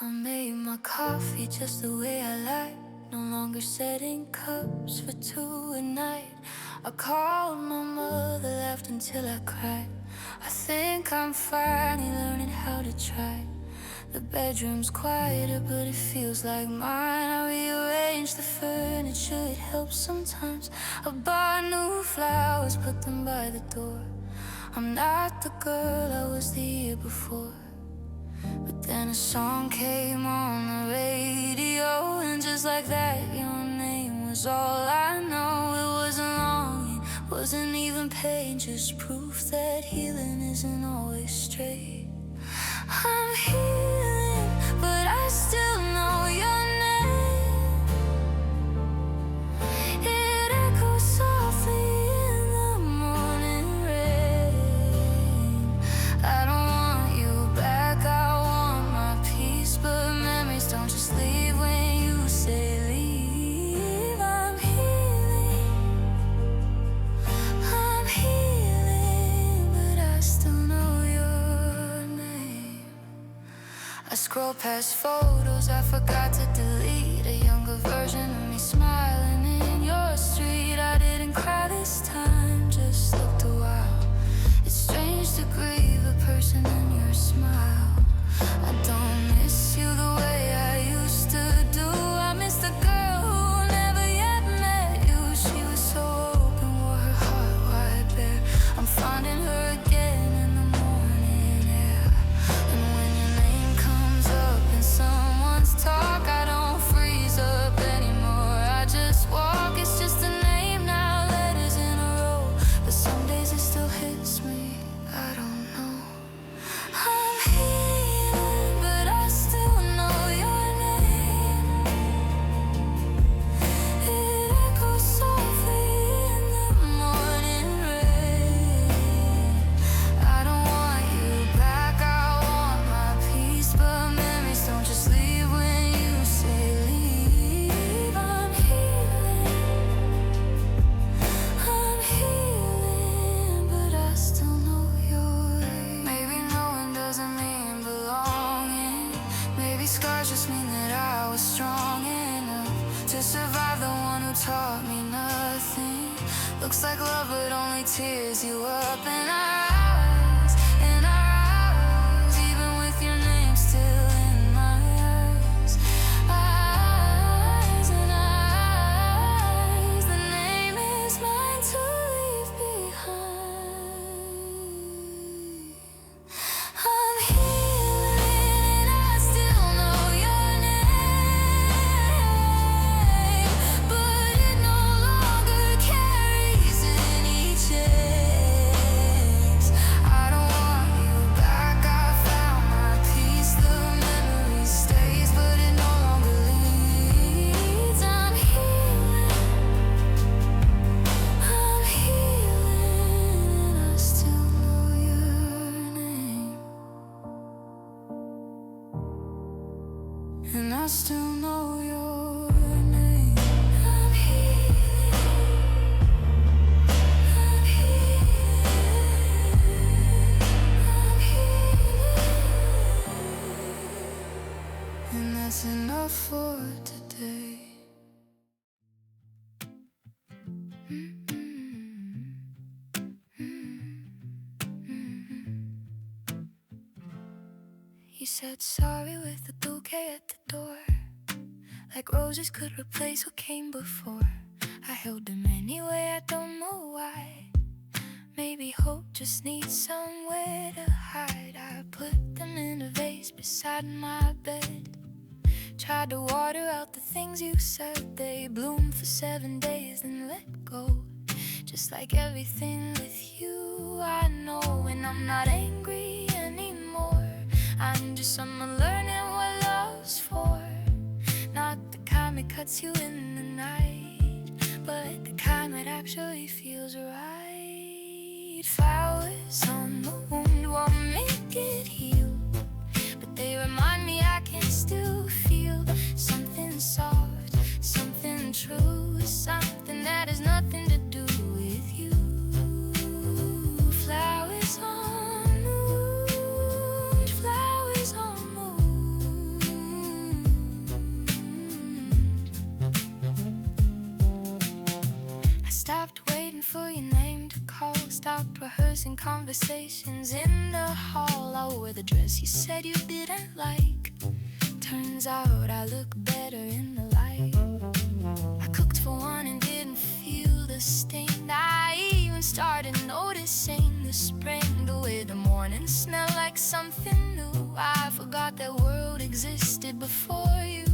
I made my coffee just the way I like. No longer setting cups for two a night. I called my mother, laughed until I cried. I think I'm finally learning how to try. The bedroom's quieter, but it feels like mine. I rearranged the furniture, it helps sometimes. I bought new flowers, put them by the door. I'm not the girl I was the year before. But then a song came on the radio, and just like that, your name was all I know. It wasn't longing, wasn't even pain, just proof that healing isn't always straight. I'm healing, but I still know your name. It echoes softly in the morning rain. I don't want you back, I want my peace, but memories don't just leave when you say leave. I'm healing, but I still know your name. I scroll past photos I forgot to delete. A younger version of me smiling in your street. I didn't cry this time, just looked a while. It's strange to grieve a person in your smile. I don't miss you the way I used to do. I miss the girl who never yet met you. She was so open, wore her heart wide bare. I'm finding her again in the morning air. And when your name comes up in someone's talk, I don't freeze up anymore. I just walk, it's just a name now, letters in a row. But some days it still hits me, I don't know. I'm healing, but I still know your name. It echoes softly in the morning rain. I don't want you back, I want my peace, but memories don't just leave when you say leave. I'm healing, but I still know your name. Maybe knowing doesn't mean belonging. Maybe scars just mean that I was strong enough to survive the one who taught me nothing. Looks like love, but only tears you up. And I rise, even with your name still in my eyes. Eyes, the name is mine to leave behind. I'm healing, and I still know your name, but it no longer carries any chains. I don't want you back, I found my peace. The memory stays, but it no longer leads. I'm healing, and I still know your name. And I still know your name. I'm healing, I'm healing, and that's enough for today. You said sorry with a bouquet at the door, like roses could replace what came before. I held them anyway, I don't know why. Maybe hope just needs somewhere to hide. I put them in a vase beside my bed. Tried to water out the things you said. They bloomed for 7 days and let go. Just like everything with you, I know. And I'm not angry anymore. I'm just someone learning what love's for. Not the kind that cuts you in the night, but the kind that actually feels right. Flowers on the wound won't make it heal, but they remind me I can still feel something soft, something true, something that has nothing to do with you. Flowers on the wound, flowers on the wound. dinners and conversations in the hall. I wore the dress you said you didn't like. Turns out I look better in the light. I cooked for one and didn't feel the stain. I even started noticing the spring, the way the morning smelled like something new. I forgot that world existed before you.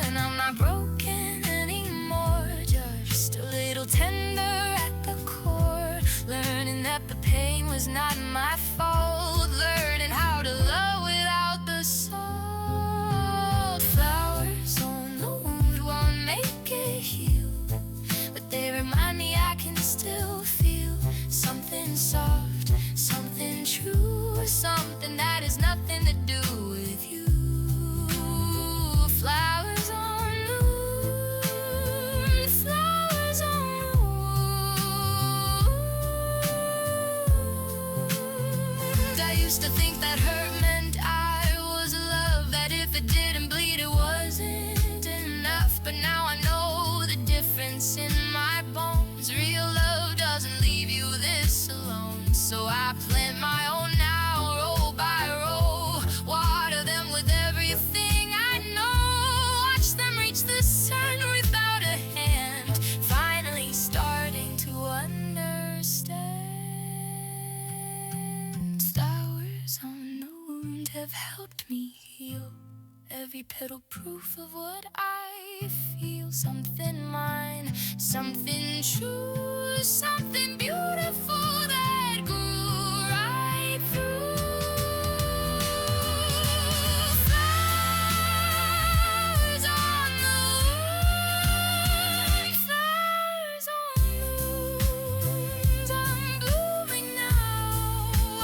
And I'm not broken anymore, just a little tender at the core. Learning that the pain was not my fault. Learning how to love without the salt. Flowers on the wound won't make it heal, but they remind me I can still feel something soft, something true, something that has nothing to do with you. Flowers on the wound, flowers on the wound. I used to think that hurt meant I was love, that if it didn't bleed it wasn't enough. But now I know the difference in my bones. Real love doesn't leave you this alone. So I plant my own now, row by row. Water them with everything I know. Watch them reach the sun without a hand. Finally starting to understand. Flowers on the wound have helped me heal. Every petal proof of what I feel. Something mine, something true, something beautiful that grew right through. Flowers on the wound, flowers on the wound. I'm blooming now, I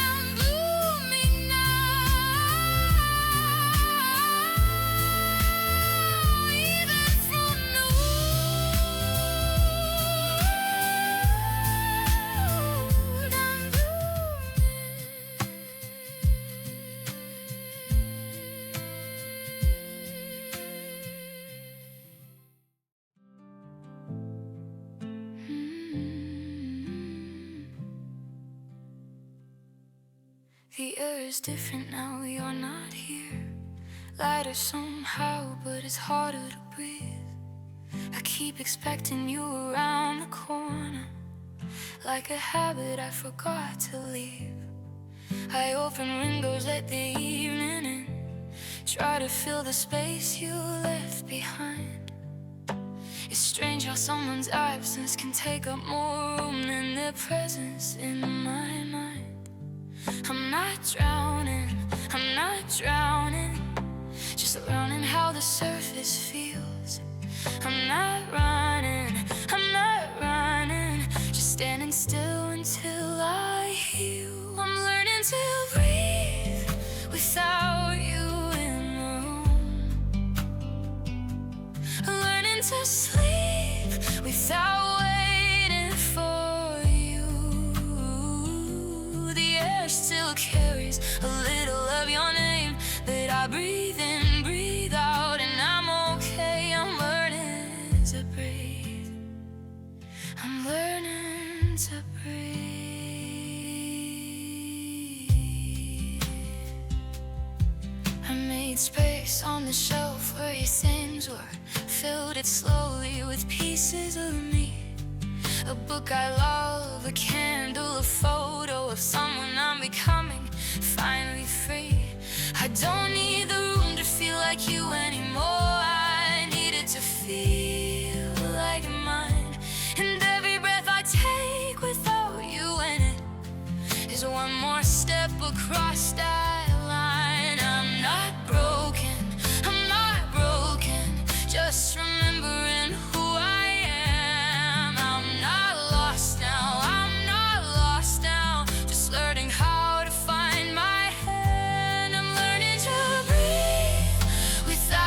am blooming now. Even from the wound, I'm blooming. The air is different now, you're not here. Lighter somehow, but it's harder to breathe. I keep expecting you around the corner. Like a habit I forgot to leave. I open windows, let the evening in. Try to fill the space you left behind. It's strange how someone's absence can take up more room than their presence in my mind. I'm not drowning, I'm not drowning, just learning how the surface feels. I'm not running, I'm not running, just standing still until I heal. I'm learning to breathe without you in the room. Learning to sleep without waiting for you. The air still carries a little of your name that I breathe in, breathe out, and I'm okay. I'm learning to breathe. I'm learning to breathe. I made space on the shelf where your things were, filled it slowly with pieces of me. A book I love, a candle, a photo of someone I'm becoming, finally free. I don't need the room to feel like you anymore. I needed to feel like mine. And every breath I take without you in it is one more step across that line. I'm not broken, I'm not broken, just remembering who I am. I'm not lost now, I'm not lost now, just learning how to find my hand. I'm learning to breathe without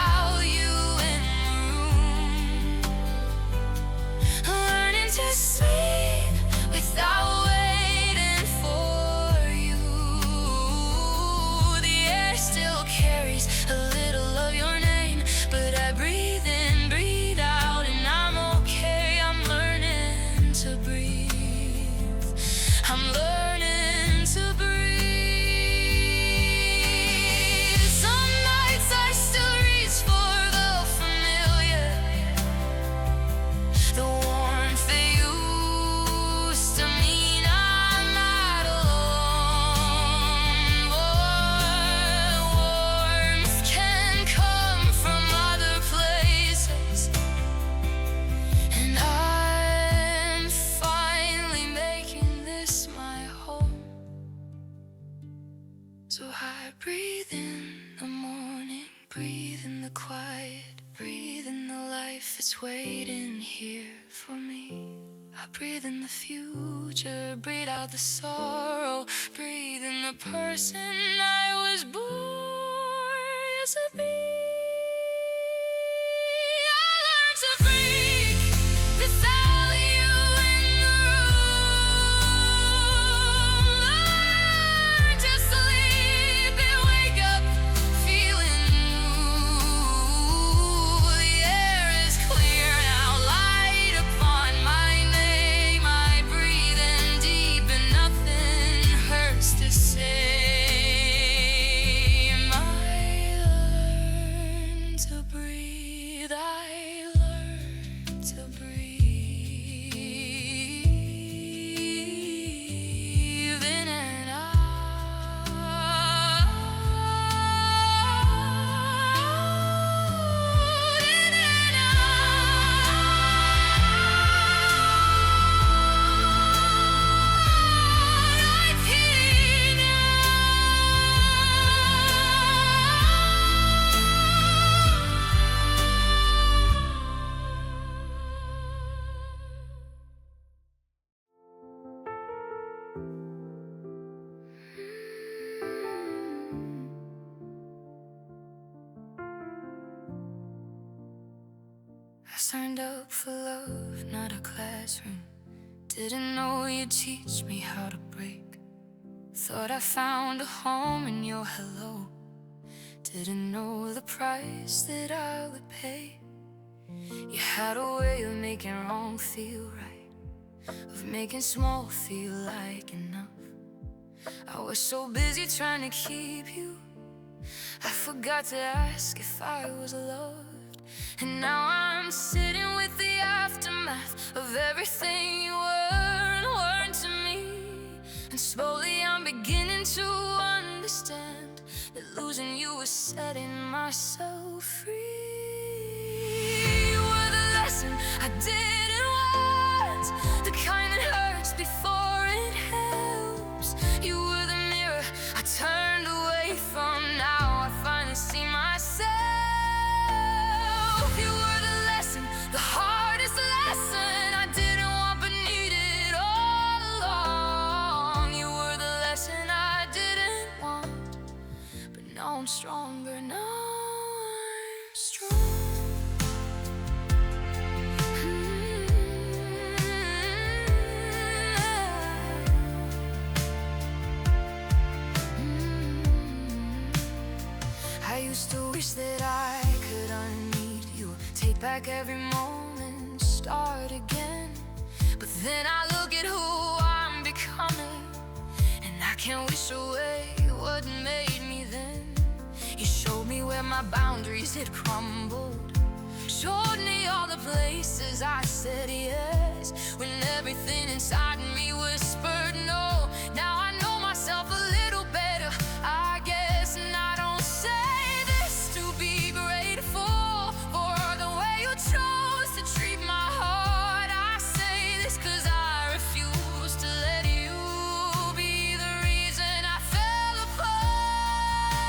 breathe in the quiet, breathe in the life that's waiting here for me. I breathe in the future, breathe out the sorrow, breathe in the person I was born to be. I learned to breathe without you in the room. Learn to sleep and wake up feeling new. The air is clear now, light upon my name. I breathe in deep and nothing hurts to say. I signed up for love, not a classroom. Didn't know you'd teach me how to break. Thought I found a home in your hello. Didn't know the price that I would pay. You had a way of making wrong feel right, of making small feel like enough. I was so busy trying to keep you, I forgot to ask if I was loved. And now I'm sitting with the aftermath of everything you were and weren't to me. And slowly I'm beginning to understand that losing you was setting myself free. You were the lesson I didn't want, the kind that hurts before it helps. You were the mirror I turned away from, now I finally see myself. You were the lesson, the hardest lesson I didn't want but needed all along. You were the lesson I didn't want, but now I'm stronger, now I'm strong. I used to wish that I could unmeet you, take back every moment, start again. But then I look at who I'm becoming, and I can't wish away what made me then. You showed me where my boundaries had crumbled, showed me all the places I said yes, when everything inside me whispered no. Now I know myself a little better, I guess, and I don't say this to be grateful for the way you chose to treat my heart. I say this 'cause I refuse to let you be the reason I fell apart.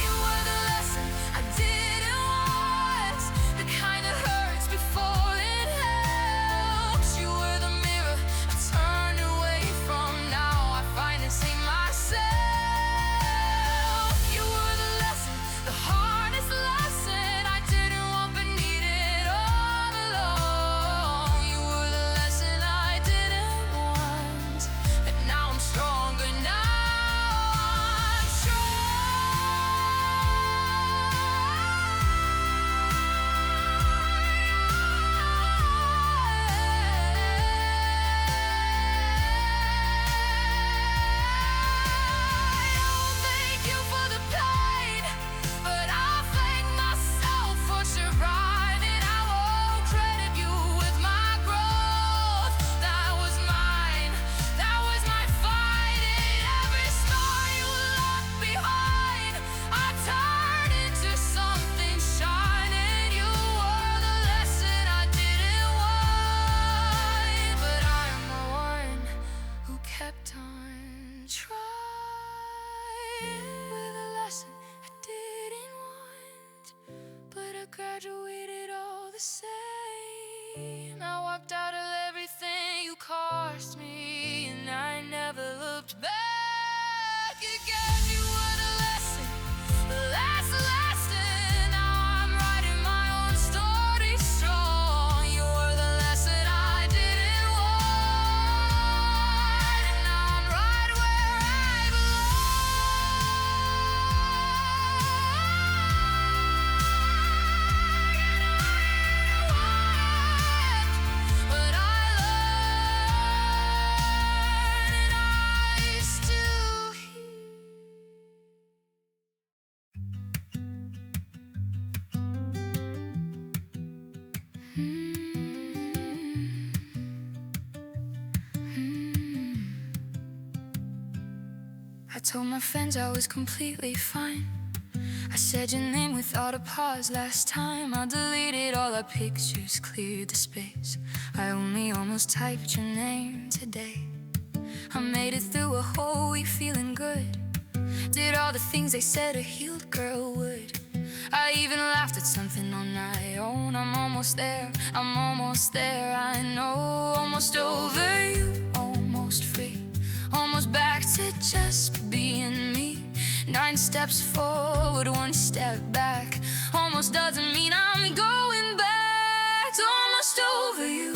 You were the lesson I didn't want, the kind that hurts before it helps. You were the mirror I And I walked out of everything you cost me, and I never looked back. You gave me what a lesson, lasting. Now I'm writing my own story strong. You're the lesson I didn't want, and now I'm right where I belong. But I learned, and I still hear. I told my friends I was completely fine. I said your name without a pause last time. I deleted all our pictures, cleared the space. I only almost typed your name today. I made it through a whole week feeling good. Did all the things they said a healed girl would. I even laughed at something on my own. I'm almost there, I know. Almost over you, almost free, almost back to just being me. 9 steps forward, 1 step back. Almost doesn't mean I'm going back. Almost over you,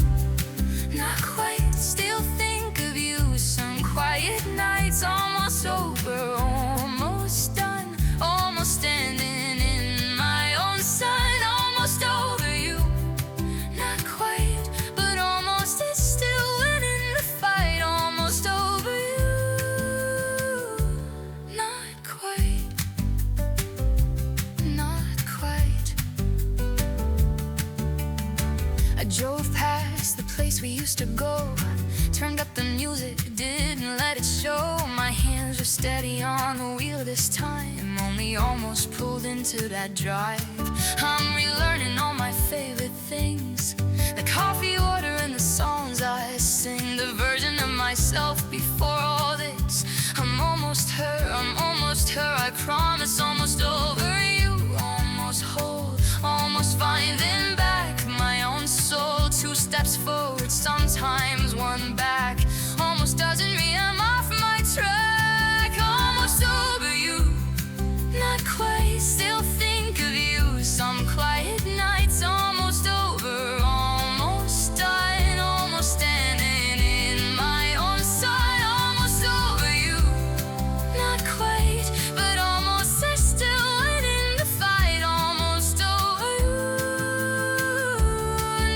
not quite. Still think of you some quiet nights. Almost over, almost done, almost standing in my own sun. Almost over you, not quite, but almost is still winning the fight. Almost over you, not quite, not quite. I drove past the place we used to go, turned up the music, didn't let it show. My hands were steady on the wheel this time, only almost pulled into that drive. I'm relearning all my favorite things, the coffee order and the songs I sing, the version of myself before all this. I'm almost her, I promise. Almost over you, almost whole, almost finding back my own soul. 2 steps forward, sometimes 1 back. Almost doesn't mean I'm off my track. Almost over you, not quite. Still think of you some quiet nights. Almost over, almost done, almost standing in my own sun. Almost over you, not quite, but almost are still winning the fight. Almost over you,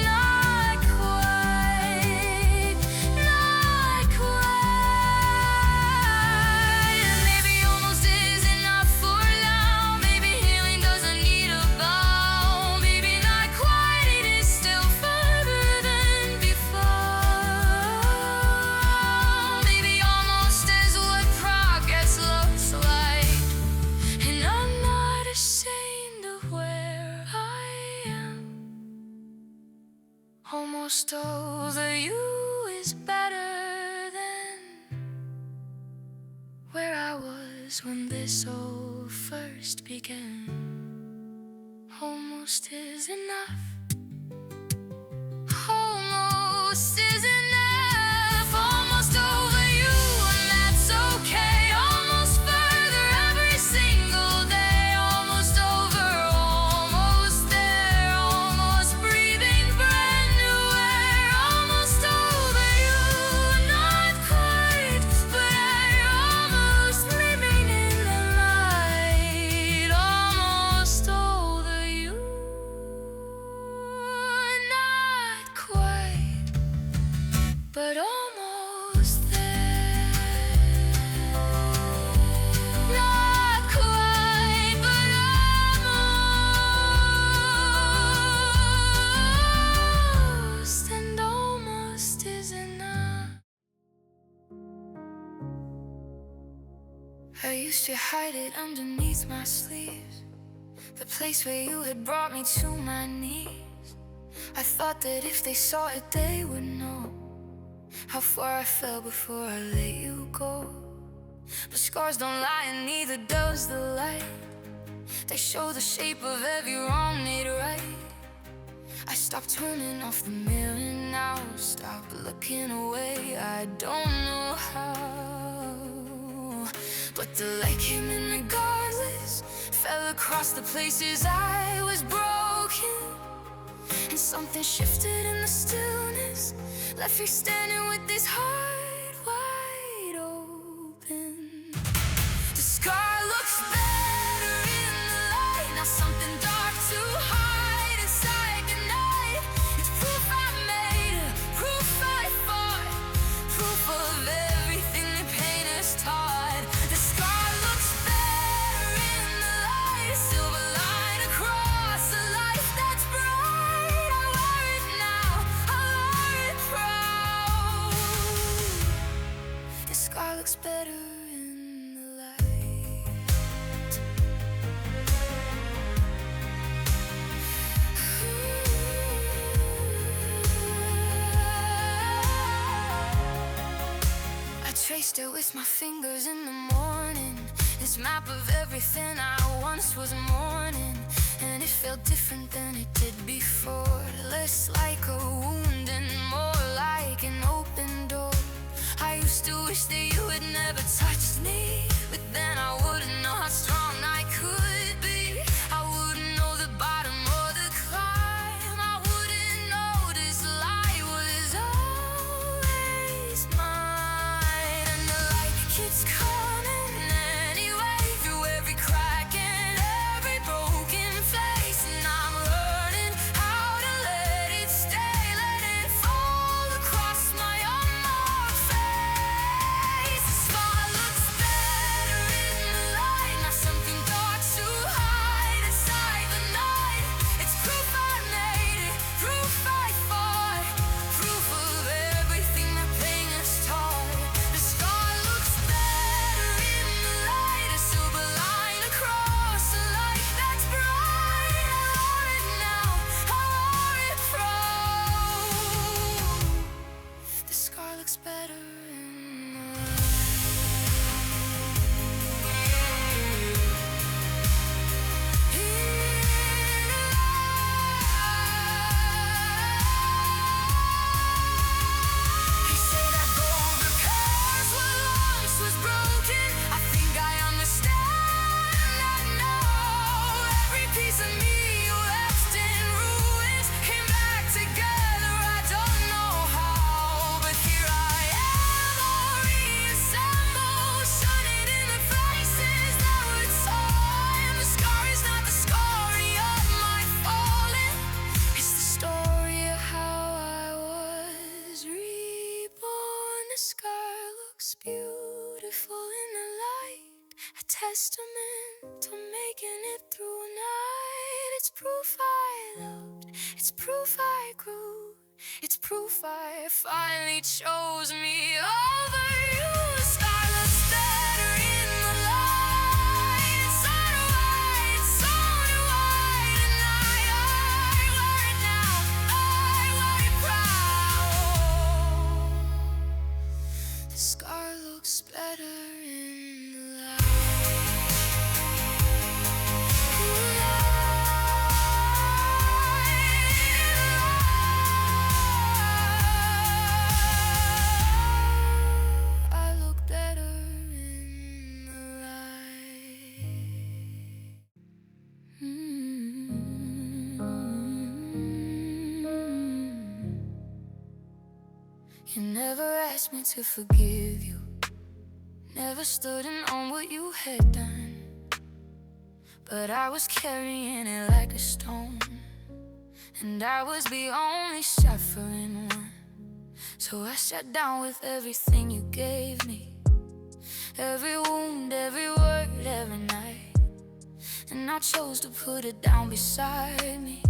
not quite, not quite. And maybe almost is enough for now. Maybe healing doesn't need a bow. Maybe not quite, it is still further than before. Maybe almost is what progress looks like, and I'm not ashamed of where I am. Almost over you is better than where I was when this all first began. Almost is enough. Almost is enough. Almost over you, and that's okay. Almost further every single day. Almost over, almost there. Almost breathing brand new air. Almost over you, not quite, but almost living in the light. Almost over you, not quite, but almost there. Not quite, but almost, and almost is enough. I used to hide it underneath my sleeves, the place where you had brought me to my knees. I thought that if they saw it, they would know how far I fell before I let you go. But scars don't lie, and neither does the light. They show the shape of every wrong made right. I stopped turning off the mirror now, stop looking away. I don't know how, but the light came in regardless, fell across the places I was broken. And something shifted in the stillness, left me standing with this heart wide open. The scar looks better in the light, now something dark to hide inside the night. It's proof I made it, proof I fought, proof of everything the pain has taught. The scar looks better in the light, a silver line across a life that's bright. I wear it now, I wear it proud. The scar looks better in the light. I traced it with my fingers in the morning, this map of everything I once was mourning. And it felt different than it did before, less like a wound and more like an open door. I used to wish that you had never touched me, but then I wouldn't know how strong I could be. I wouldn't know the bottom or the climb. I wouldn't know this light was always mine. And the light keeps coming anyway, through every crack and every broken face. And I'm learning how to let it stay, let it fall across my unmarked face. The scar looks better in the light, now something dark to hide inside the night. It's proof I made it, proof I fought, proof of everything that pain has taught. The scar looks better in the light, a silver line across a light that's bright. I wear it now, I wear it proud. The scar looks better in the He said that gold repairs what once was broken. I think I understand that now. Every piece of me left in ruins came back together. I don't know how, but here I am, all reassembled, shining in the places that were torn. The scar is not the story of my falling, it's the story of how I was reborn. The scar looks beautiful in the light, a testament to making it through a night. It's proof I loved, it's proof I grew, it's proof I finally chose me over you. The scar looks better in the light, it's on white, it's on white. And I wear it now, I wear it proud. The scar looks better in the light. I look better in the light. You never asked me to forgive you, never stood in on what you had done, but I was carrying it like a stone, and I was the only suffering one. So I sat down with everything you gave me, every wound, every word, every night, and I chose to put it down beside me.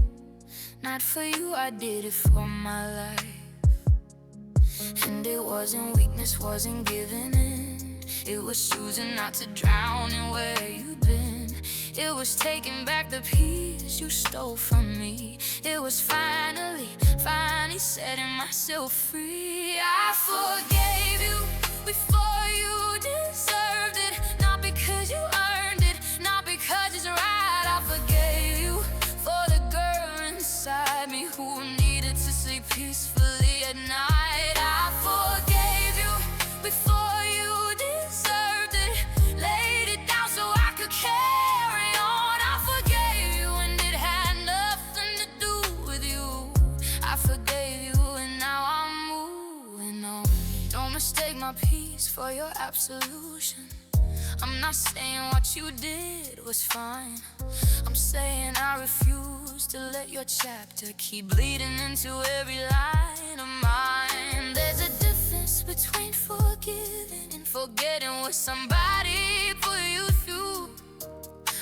Not for you, I did it for my life. And it wasn't weakness, wasn't giving in, it was choosing not to drown in where you've been. It was taking back the peace you stole from me. It was finally setting myself free. I forgave you before you deserved it, not because you earned it, not because it's right. I forgave you for the girl inside me who peace for your absolution. I'm not saying what you did was fine. I'm saying I refuse to let your chapter keep bleeding into every line of mine. There's a difference between forgiving and forgetting what somebody put you through.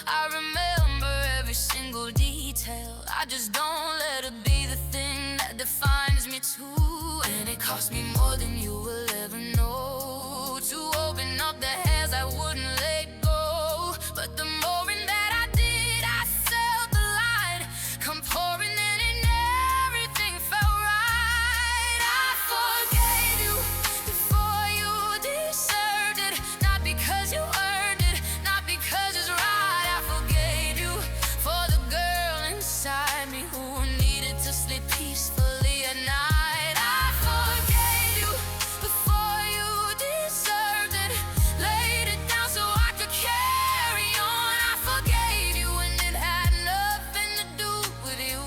I remember every single detail, I just don't let it be the thing that defines me too. And it cost me more than you will ever know to open up the hands I wouldn't let go. But the moment that I did, I felt the light come pouring in and everything felt right. I forgave you before you deserved it, not because you earned it, not because it's right. I forgave you for the girl inside me who needed to sleep peacefully at night. I forgave you before you deserved it, laid it down so I could carry on. I forgave you when it had nothing to do with you.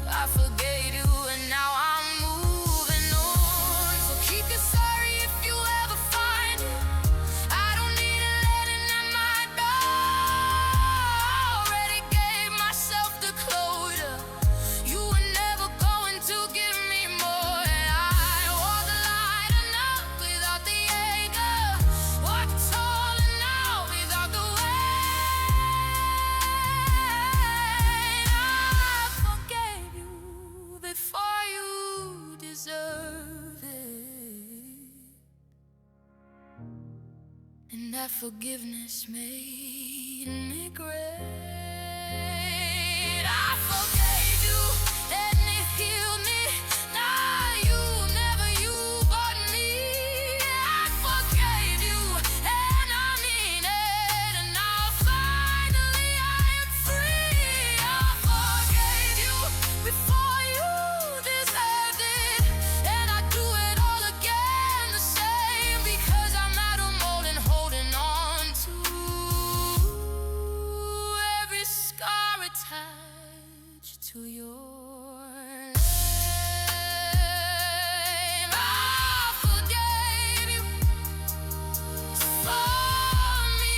I forgave you and now I'm moving on. So keep your sorry if you ever find it. I don't need a letting at my door. Already gave myself the closure. You were never going to give me more. And I walk the line enough without the anger, walk tall enough without the weight. I forgave you before you deserved it, and that forgiveness made me great. I forgave you and it healed me. Now you never you but me. I forgave you and I mean it, and now finally I am free. I forgave you before you deserved it, and I do it all again the same because I'm at a moment holding on to every scar attached to your name. I forgave you for me,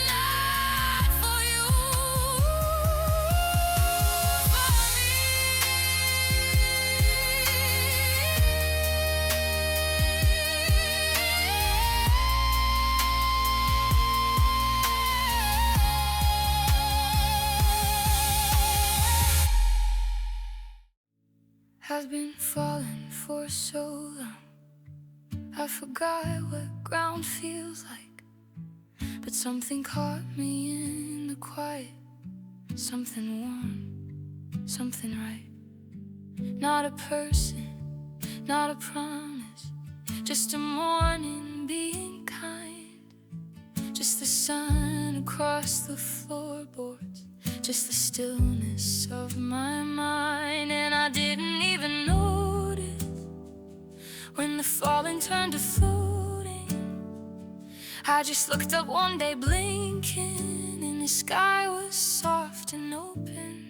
not for you, for me. I've been falling for so long, I forgot what ground feels like. But something caught me in the quiet, something warm, something right. Not a person, not a promise, just a morning being kind. Just the sun across the floorboards, just the stillness of my mind. And I didn't even notice when the falling turned to floating. I just looked up one day blinking, and the sky was soft and open.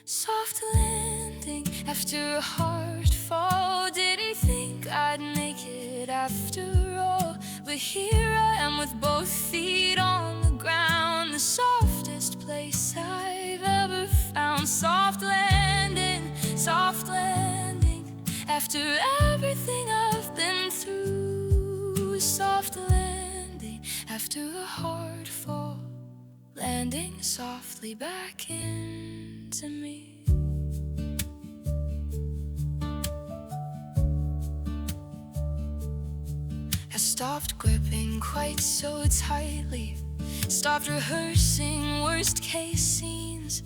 Soft landing after a hard fall. Didn't think I'd make it after all, but here I am with both feet on the ground, the softest place I've ever found. Soft landing after everything I've been through. Soft landing after a hard fall, landing softly back into me. I stopped gripping quite so tightly, stopped rehearsing worst case scenes,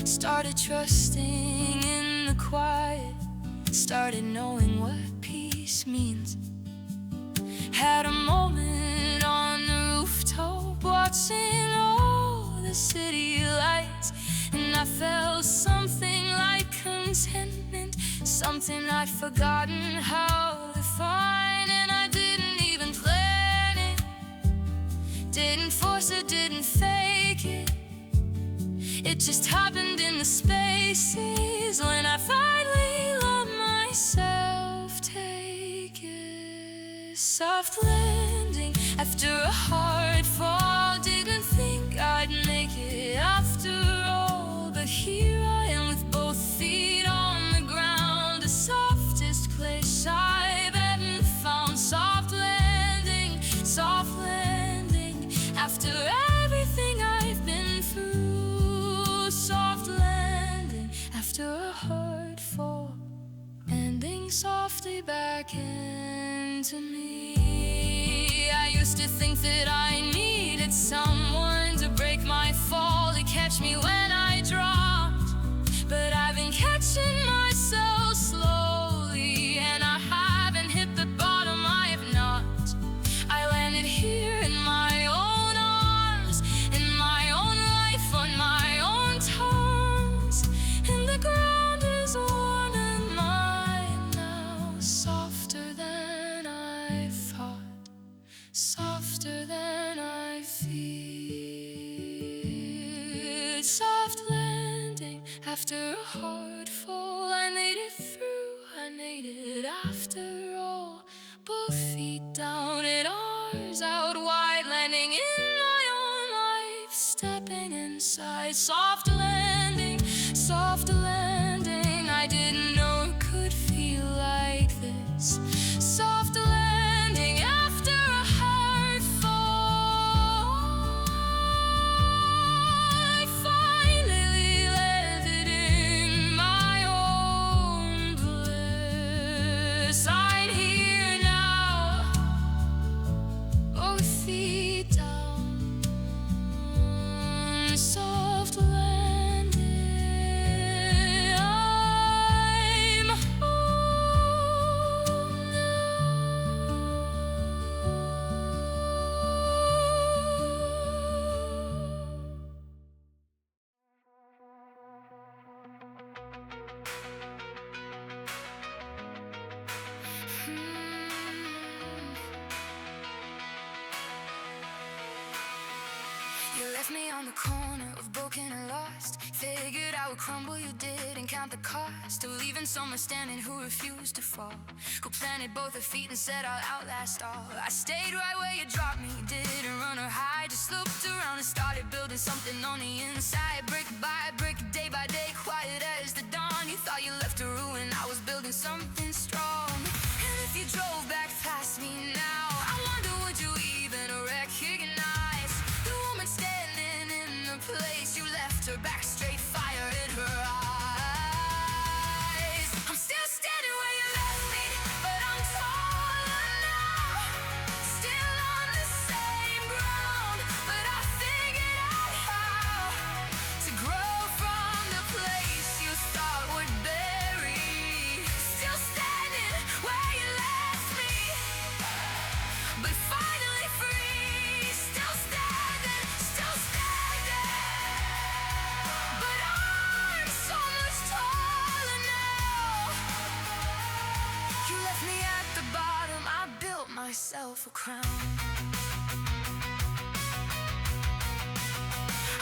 started trusting in the quiet, started knowing what peace means. Had a moment on the rooftop watching all the city lights, and I felt something like contentment, something I'd forgotten how to find. And I didn't even plan it, didn't force it, didn't fake it. It just happened in the spaces when I finally loved myself. Soft landing after a hard fall. Didn't think I'd make it after all, but here I am with both feet on the ground. The softest place I've ever found. Soft landing after everything I've been through. Soft landing after a hard fall, landing softly back into me. I used to think that I needed someone to break my fall, to catch me when I dropped, but I've been catching myself slowly, and I haven't hit the bottom, I have not. I landed here in my own arms, in my own life, on my own terms, and the ground is warm and mine now. Softer than I thought, softer than I feared. Soft landing after a hard fall. I made it through, I made it after all. Both feet down and arms out wide, landing in my own life, stepping inside. Soft landing, I didn't know it could feel like this. Soft landing after a hard fall. I finally landed in my own bliss. I'm here now, both feet down. Soft landing, I'm home You left me on the corner of broken and lost. Figured I would crumble, you didn't count the cost of leaving someone standing who refused to fall, who planted both her feet and said I'll outlast all. I stayed right where you dropped me, didn't run or hide, just looked around and started building something on the inside. Brick by brick, day by day, quiet as the dawn. You thought you left a ruin, I was building something strong. And if you drove back past me now, I wonder would you even recognize the woman standing in the place you left her back straight, fire in her eyes. I'm still standing where you left me, but I'm taller now. Still on the same ground, but I figured out how to grow from the place you thought would bury me. Still standing where you left me, but finally free. Still standing, but I'm so much taller now. You left me at the bottom, I built myself a crown.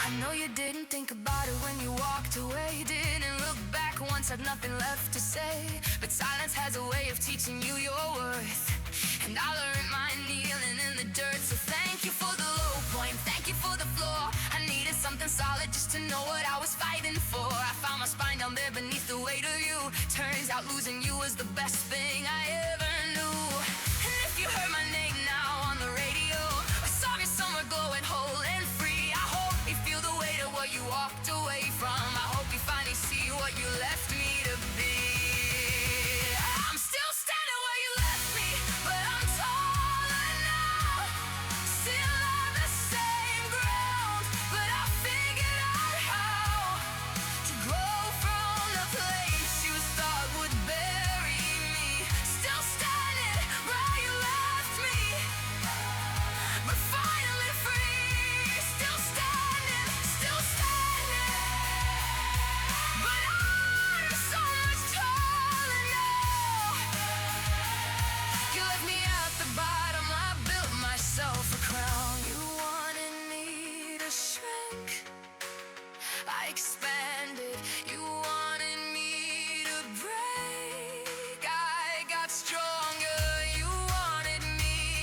I know you didn't think about it when you walked away, didn't look back once, had nothing left to say. But silence has a way of teaching you your worth, and I learned mine kneeling in the dirt. So thank you for the low point, thank you for the floor. I needed something solid just to know what I was fighting for. I found my spine down there beneath the weight of you. Turns out losing you was the best thing I ever knew. And if you heard my name now on the radio, or saw me somewhere glowing whole and free, I hope you feel the weight of what you walked away from. I hope you finally see what you left me to be. I'm still standing where you left me, but I'm taller now. Still on the same ground, but I figured out how to grow from the place you thought would bury me. Still standing where you left me, but finally free. Still standing, but I'm so much taller now. You left me at the bottom, I built myself a crown. You wanted me to shrink, I expanded. You wanted me to break, I got stronger. You wanted me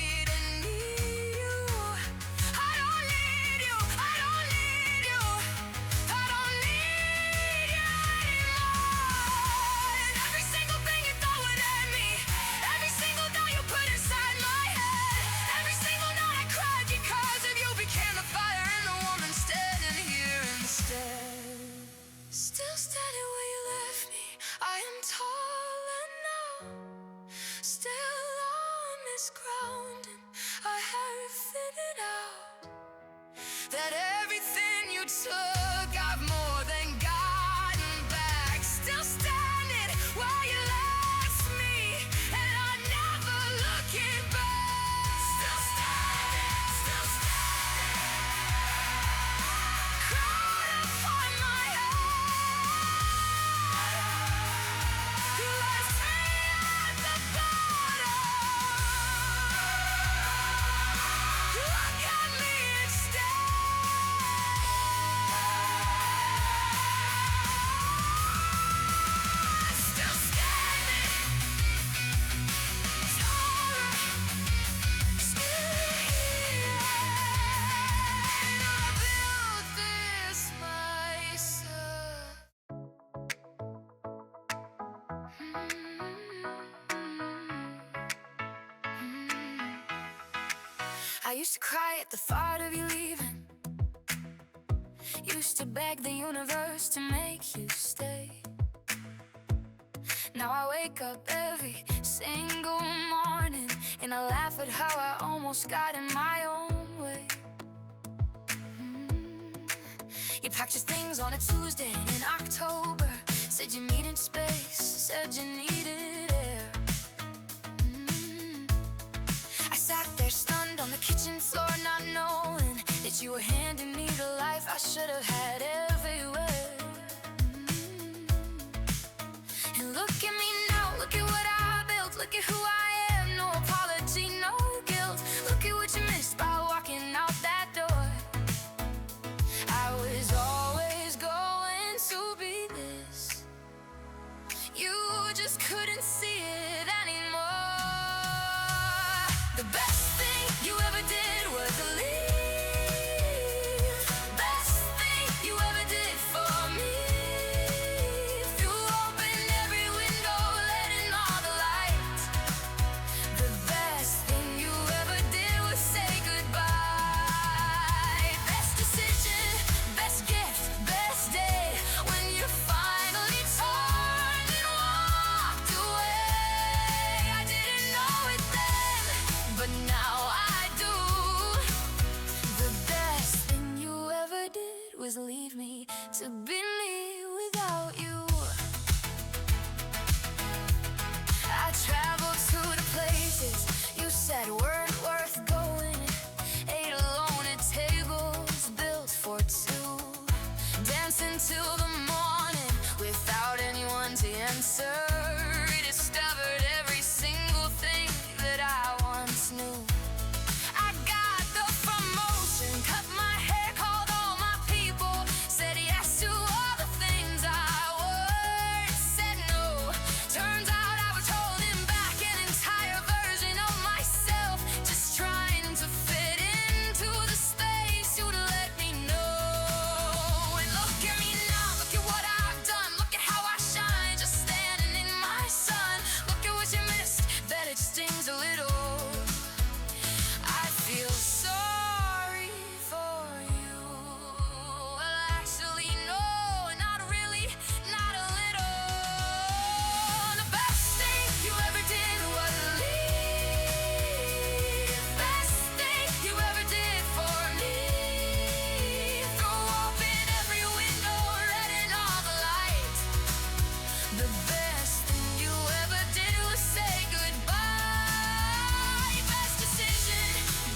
I used to cry at the thought of you leaving. Used to beg the universe to make you stay. Now I wake up every single morning and I laugh at how I almost got in my own way. You packed your things on a Tuesday in October. Said you needed space, said you needed air. I sat there stunned on the kitchen floor, not knowing that you were handing me the life I should have had everywhere. And look at me now, look at what I built. Look at who I am, no apology, no guilt. Look at what you missed by walking out that door. I was always going to be this. You just couldn't see it anymore. The best thing you ever did was leave. Best thing you ever did for me. You opened every window, let in all the light. The best thing you ever did was say goodbye. Best decision, best gift, best day, when you finally turned and walked away. I didn't know it then, but now I do. The best thing you ever did was leave me to be me without you. I traveled to the places you said weren't worth going. Ate alone at tables built for two. Dancing till the morning without anyone to answer. Rediscovered every single thing that I once knew. I got the promotion, cut my hair, called all my people, said yes to all the things I would, said no. Turns out I was holding back an entire version of myself, just trying to fit into the space you'd let me know. And look at me now, look at what I've done, look at how I shine, just standing in my sun. Look at what you missed, bet it stings a little. I feel sorry for you. Well, actually, no, not really, not a little. The best thing you ever did was leave. Best thing you ever did for me. Throw open every window, let in all the light. The best thing you ever did was say goodbye. Best decision,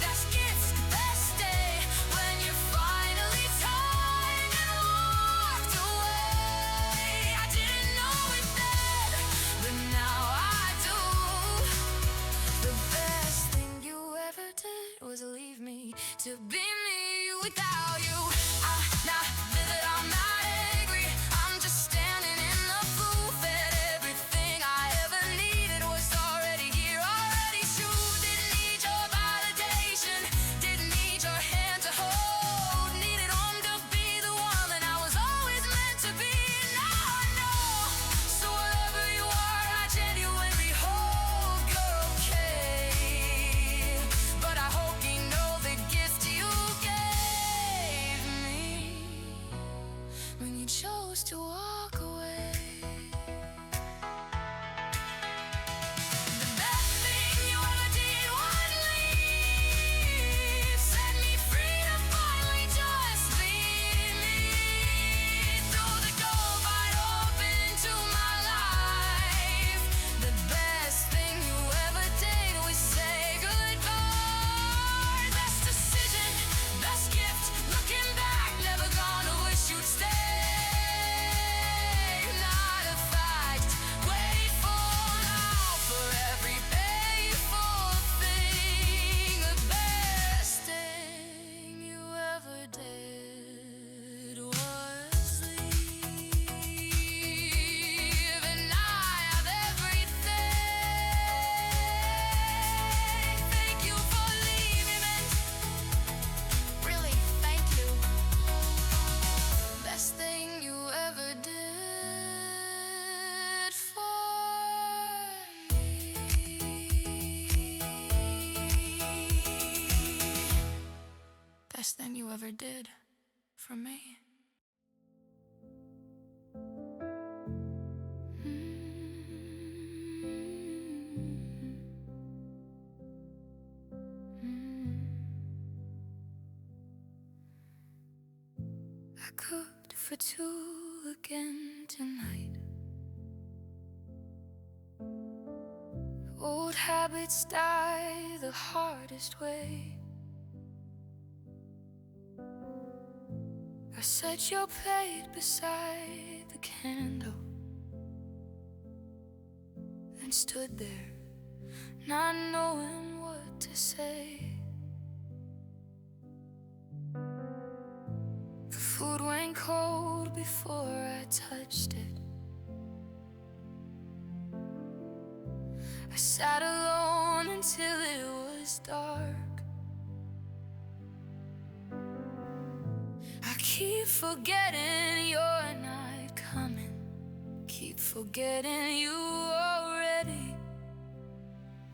best gift, best day, when you finally turned and walked away. I didn't know it then, but now I do. The best thing you ever did was leave me to be me without you. Now that I'm not angry, I'm just standing in the booth, and everything I ever needed was already here, already true. Didn't need your validation, didn't need your hand to hold. Needed home to be the one that I was always meant to be. Now I know, so wherever you are, I genuinely hope you're okay. But I hope you know the gift you gave me when you chose to walk away. The best thing you ever did was leave. Set me free to finally just be me. Throw the door wide open to my life. The best thing you ever did was say goodbye. Best decision, best gift, looking back, never gonna wish you'd stay. did for me. I cooked for two again tonight. Old habits die the hardest way. I set your plate beside the candle and stood there, not knowing what to say. The food went cold before I touched it. I sat alone until it was dark. I keep forgetting you're not coming. Keep forgetting you already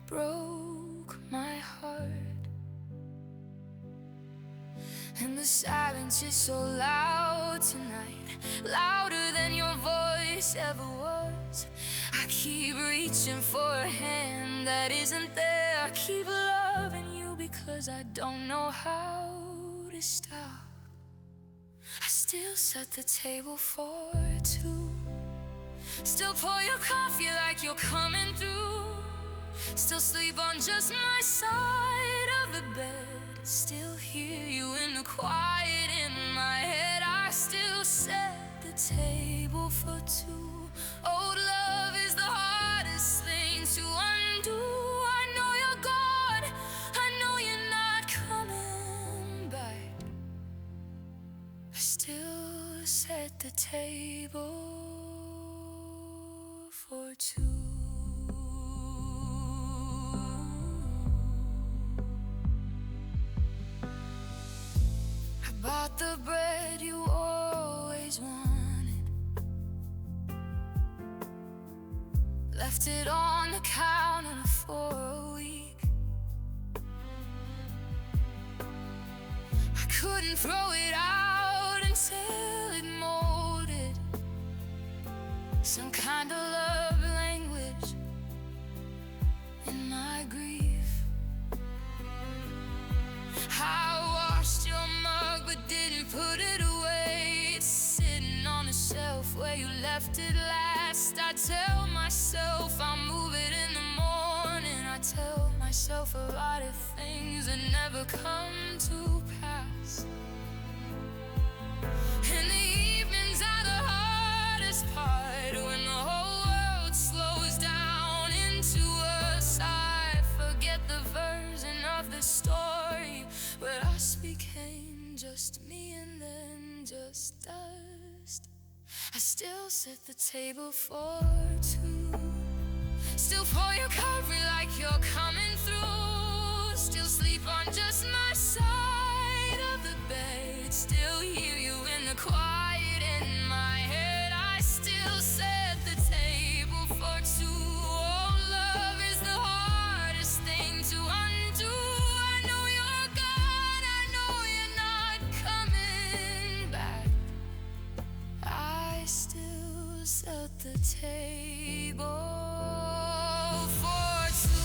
broke my heart. And the silence is so loud tonight, louder than your voice ever was. I keep reaching for a hand that isn't there. I keep loving you because I don't know how to stop. I still set the table for two. Still pour your coffee like you're coming through. Still sleep on just my side of the bed. Still hear you in the quiet in my head. I still set the table for two. Old love is the hardest thing to undo. I know you're gone, I know you're not coming back. I still set the table for two. I bought the bread you always wanted, left it on the counter for a week. I couldn't throw it out until it molded some kind of love language in my grief. I washed your mug but didn't put it away. It's sitting on the shelf where you left it last. I tell myself I'll move it in the morning. I tell myself a lot of things that never come to pass. And the evenings are the hardest part, when the whole world slows down into us. I forget the version of the story where us became just me and then just dust. I still set the table for two. Still pour your coffee like you're coming through. Still sleep on just my side of the bed. Still hear you in the quiet in my head. I still set the table for two. Oh, love is the hardest thing to undo. I know you're gone, I know you're not coming back. I still set the table for two.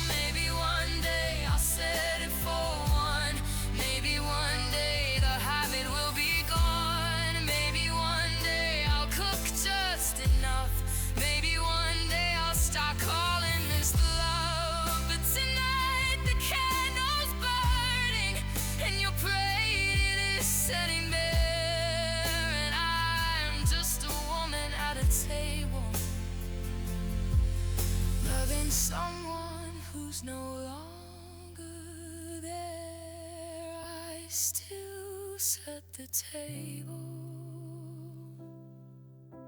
Maybe one day I'll set it for one. Maybe one day the habit will be gone. Maybe one day I'll cook just enough. Maybe one day I'll start calling this love. But tonight the candle's burning and your plate is setting bare. And I'm just a woman at a table, loving someone who's no longer there. I still set the table,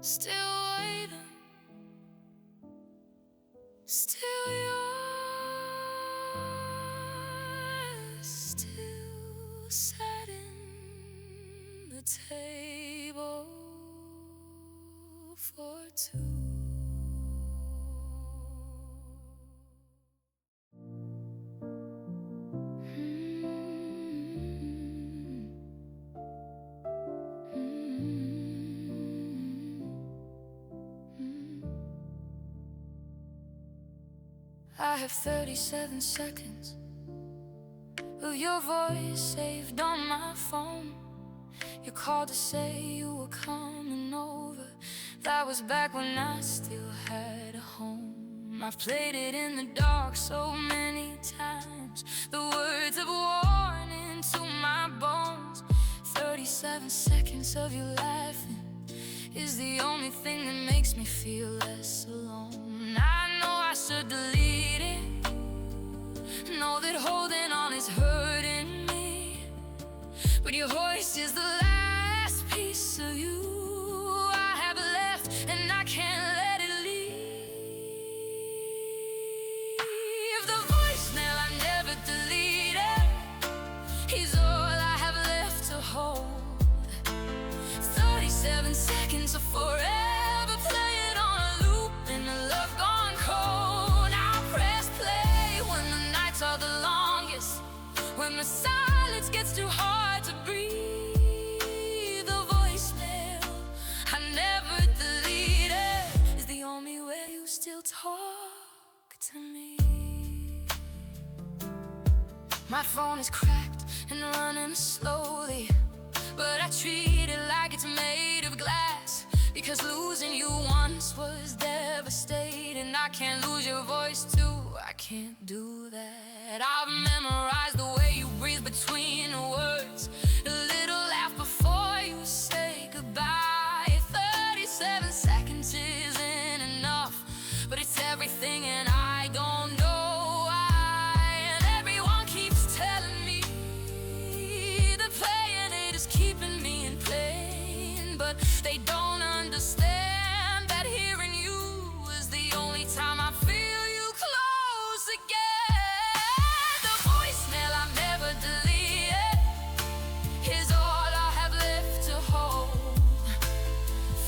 still waiting, still yours, still setting the table for two. I have 37 seconds of your voice saved on my phone. You called to say you were coming over. That was back when I still had a home. I've played it in the dark so many times. The words have worn into my bones. 37 seconds of you laughing is the only thing that makes me feel less alone. I know I should delete it, know that holding on is hurting me, but your voice is the last piece of you I have left, and I can't let it leave. The voicemail I never deleted is all I have left to hold. 37 seconds of forever, play it on a loop in a love gone cold. I press play when the nights are the longest, when the silence gets too hard to breathe. The voicemail I never deleted is the only way you still talk to me. My phone is cracked and running slowly, but I treat it like it's made of glass, because losing you once was devastating. I can't lose your voice too, I can't do that. I've memorized the way you breathe between the words, a little laugh before you say goodbye. 37 seconds isn't enough, but it's everything, and I don't know why. And everyone keeps telling me that playing it is keeping me in pain, but they don't understand that hearing you is the only time I feel you close again. The voicemail I never deleted is all I have left to hold.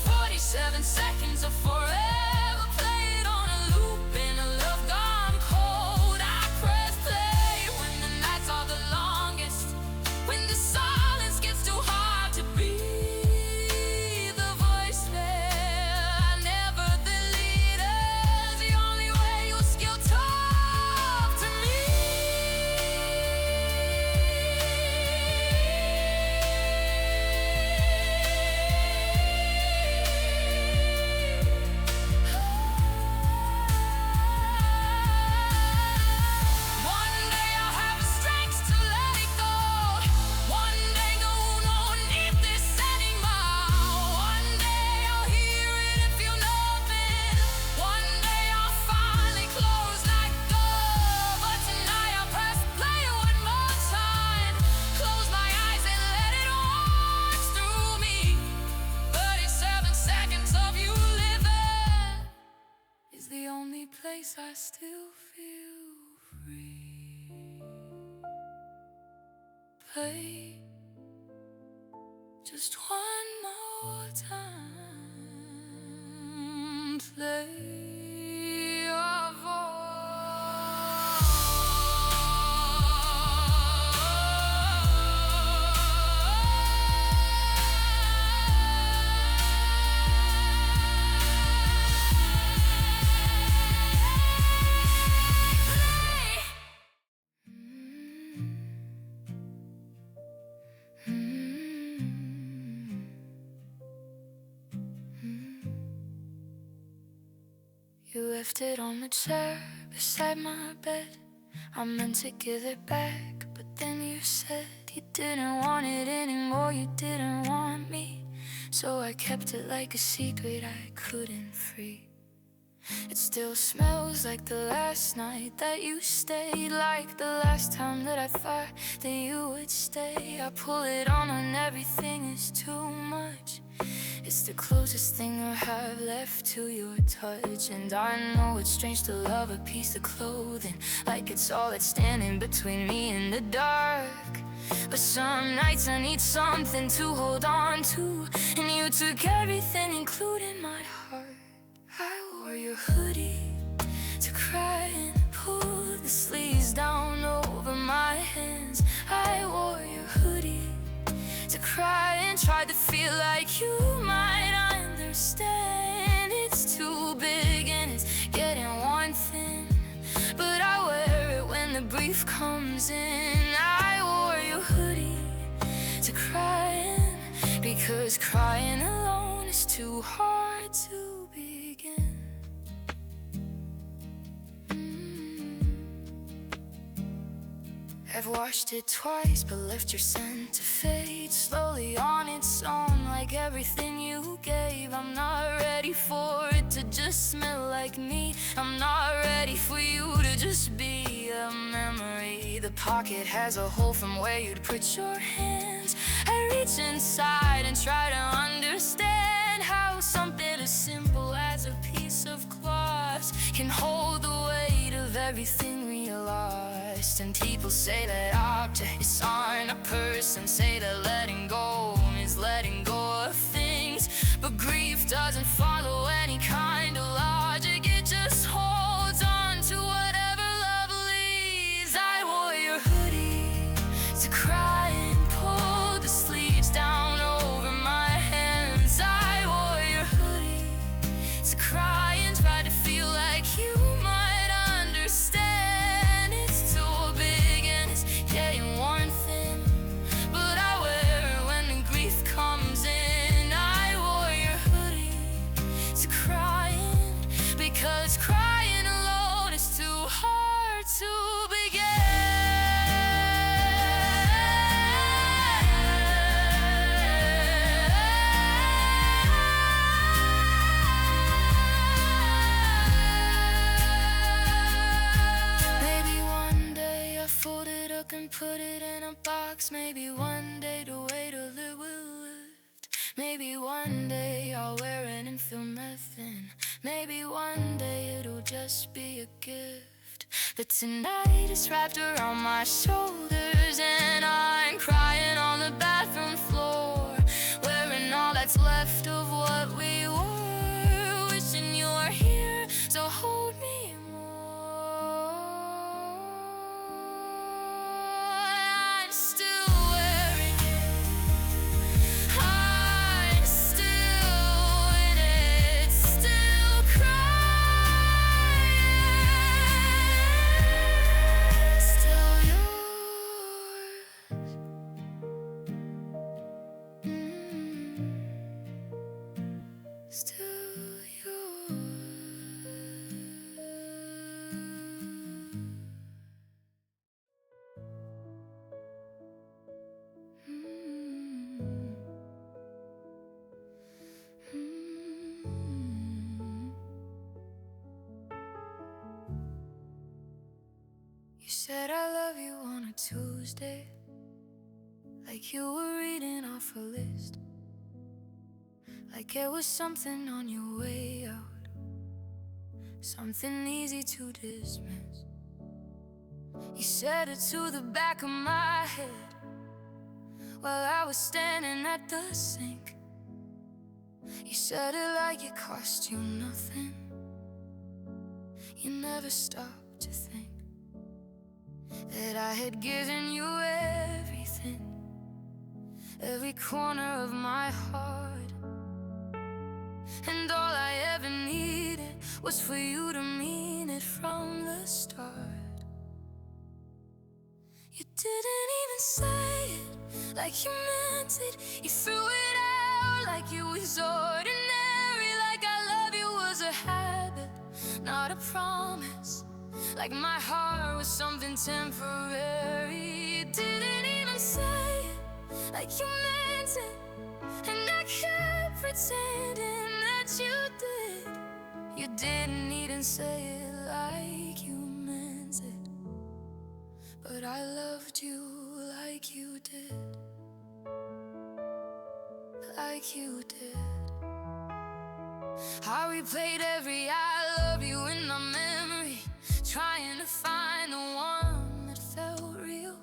47 seconds of forever, play it on a loop in a love gone cold. I press play when the nights are the longest, when the silence gets too hard to breathe. The voicemail I never deleted is the only way you still talk to me. One day I'll have the strength to let it go. One day no need this anymore. One day I'll hear it and feel nothing. One day I'll finally close that door. But tonight I'll press play one more time, close my eyes and let it wash through me. 37 seconds of you living is the only place I still feel free. Play just one more time. Play your You left it on the chair beside my bed. I meant to give it back, but then you said you didn't want it anymore, you didn't want me. So I kept it like a secret I couldn't free. It still smells like the last night that you stayed, like the last time that I thought that you would stay. I pull it on when everything is too much. It's the closest thing I have left to your touch. And I know it's strange to love a piece of clothing, like it's all that's standing between me and the dark. But some nights I need something to hold on to, and you took everything, including my heart. I wore your hoodie to cry and pull the sleeves down over my hands. I wore your hoodie to cry and tried to feel like you might understand. It's too big and it's getting worn thin, but grief comes in, I wore your hoodie to crying, because crying alone is too hard to begin. I've washed it twice, but left your scent to fade slowly on its own, like everything you gave. I'm not ready for it to just smell like me. I'm not ready for you to just be a memory. The pocket has a hole from where you'd put your hands. I reach inside and try to understand how something as simple as a piece of cloth can hold the weight of everything we lost. And people say that objects aren't a person, say that letting go is letting go of things. But grief doesn't follow any kind of logic, it just holds on to whatever love leaves. I wore your hoodie to cry and pull the sleeves down over my hands. I wore your hoodie to cry and try to feel like you might understand. It's too big and it's getting worn thin, but I wear it when the grief comes in. I wore your hoodie to crying, because crying alone is too hard to begin. Maybe one day I'll fold it up and put it in a box. Maybe one day the weight of it will lift. Maybe one day I'll wear it and feel nothing. Maybe one day it'll just be a gift. But tonight it's wrapped around my shoulders, and I'm crying on the bathroom floor, wearing all that's left of what we were, wishing you were here, so hold me more. I'm still wearing it, I'm still in it, still crying, still yours. Still yours. You said I love you on a Tuesday, like you were reading off a list, like it was something on your way out, something easy to dismiss. You said it to the back of my head while I was standing at the sink. You said it like it cost you nothing. You never stopped to think that I had given you everything, every corner of my heart, and all I ever needed was for you to mean it from the start. You didn't even say it like you meant it. You threw it out like it was ordinary, like I love you was a habit, not a promise, like my heart was something temporary. You didn't even say it like you meant it, and I kept pretending that you did. You didn't even say it like you meant it, but I loved you like you did, like you did. I replayed every I love you in my memory, trying to find the one that felt real,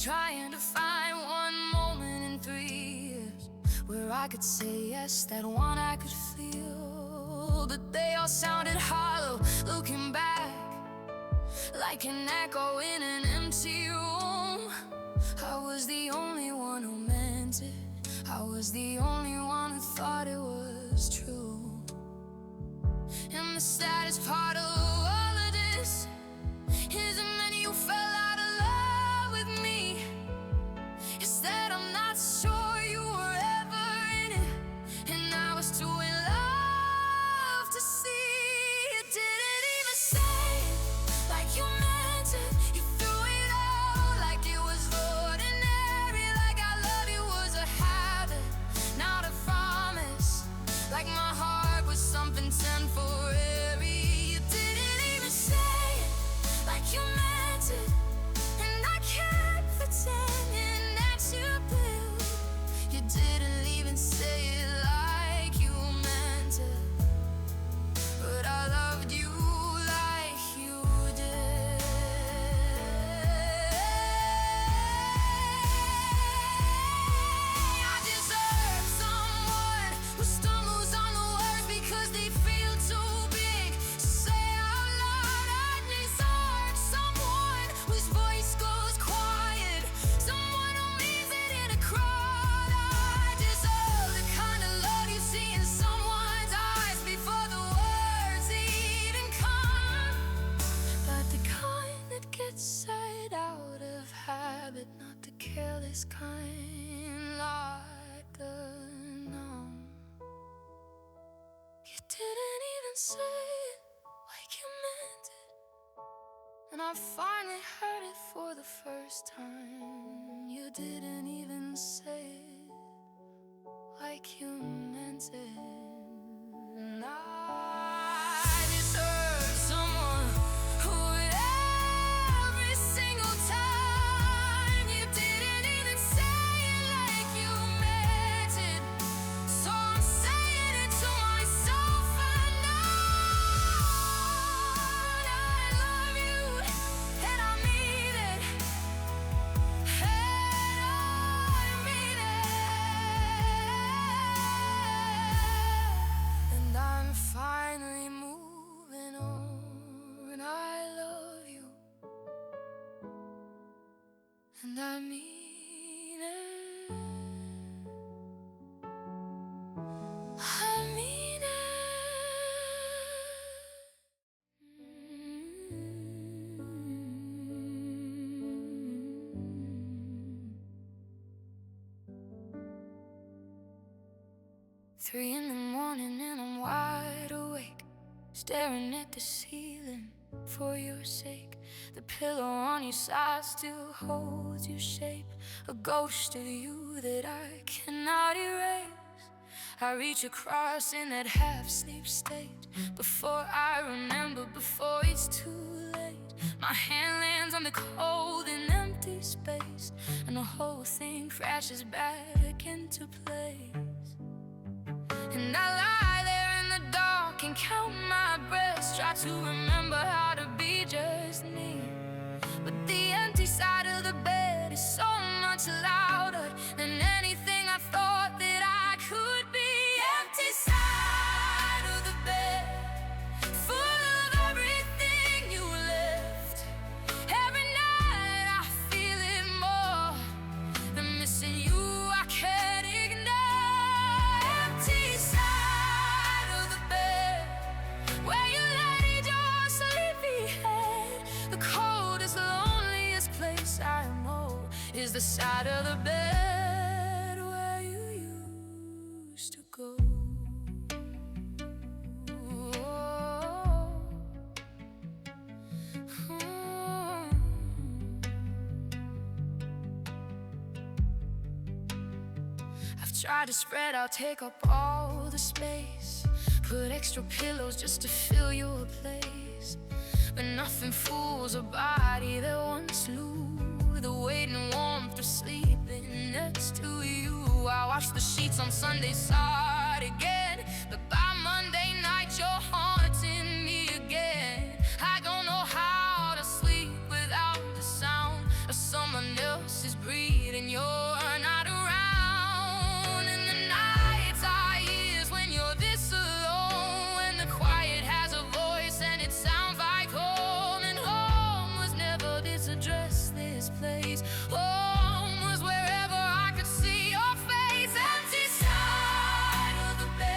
trying to find one moment in 3 years where I could say yes, that one I could feel. But they all sounded hollow, looking back, like an echo in an empty room. I was the only one who meant it, I was the only one who thought it was true. And the saddest part of all of this is that many you fell out of endless kind, like a numb. You didn't even say it like you meant it, and I finally heard it for the first time. You didn't even say it like you meant it, and I deserve someone who would every single time. You didn't even say it like you meant it, so I'm saying it to myself. I know I love you, and I mean it, and I mean it. And I'm finally moving on. I love you, and I mean it. I mean it. 3 in the morning and I'm wide awake, staring at the ceiling for your sake. The pillow on your side still holds your shape, a ghost of you that I cannot erase. I reach across in that half-sleep state, before I remember, before it's too late. My hand lands on the cold and empty space, and the whole thing crashes back into place. And I lie there in the dark and count my breaths, try to remember how to be just me. But the empty side of the bed is so much louder than anything I thought that I could be. Empty side of the bed, full of everything you left. Every night I feel it more than missing you. I can't ignore. Empty side of the bed, where you laid your sleepy head. The coldest, loneliest place I know is the side of the bed where you used to go. I've tried to spread out, take up all the space, put extra pillows just to fill your place. But nothing fools a body that once knew the weight and warmth of sleeping next to you. I wash the sheets on Sunday, start again, but by Monday night you're haunting me again. I don't know how to sleep without the sound of someone else's breathing. You're not around, and the nights are years when you're this alone, when the quiet has a voice and it sounds like home. And home was never this address, this place. Home was wherever I could see your face. Empty side of the bed,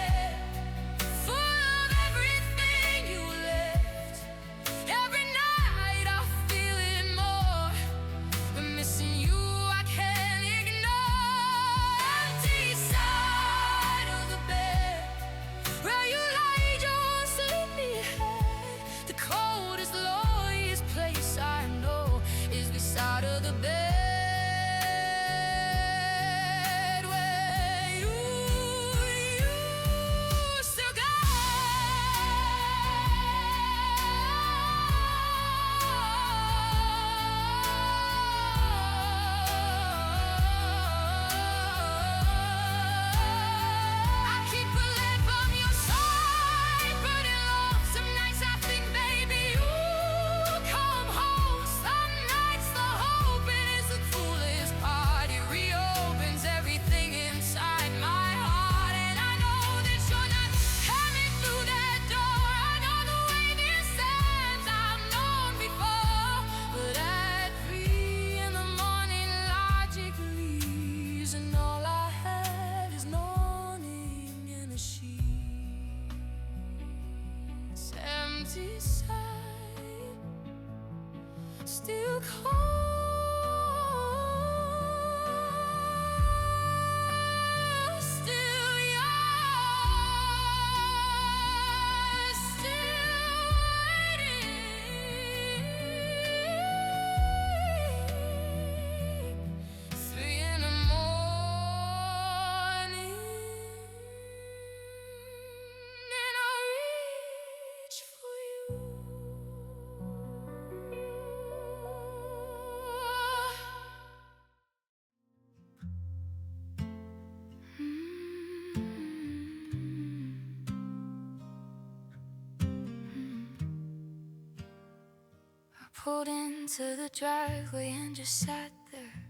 Pulled into the driveway and just sat there,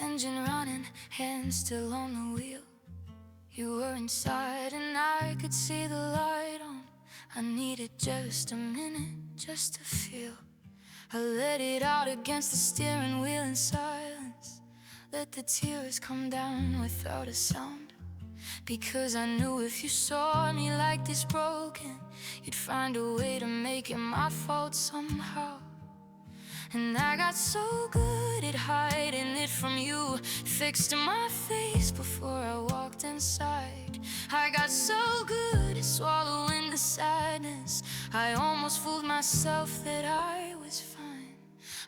engine running, hands still on the wheel. You were inside and I could see the light on. I needed just a minute just to feel. I let it out against the steering wheel in silence, let the tears come down without a sound. Because I knew if you saw me like this broken, you'd find a way to make it my fault somehow. And I got so good at hiding it from you, fixed my face before I walked inside. I got so good at swallowing the sadness, I almost fooled myself that I was fine.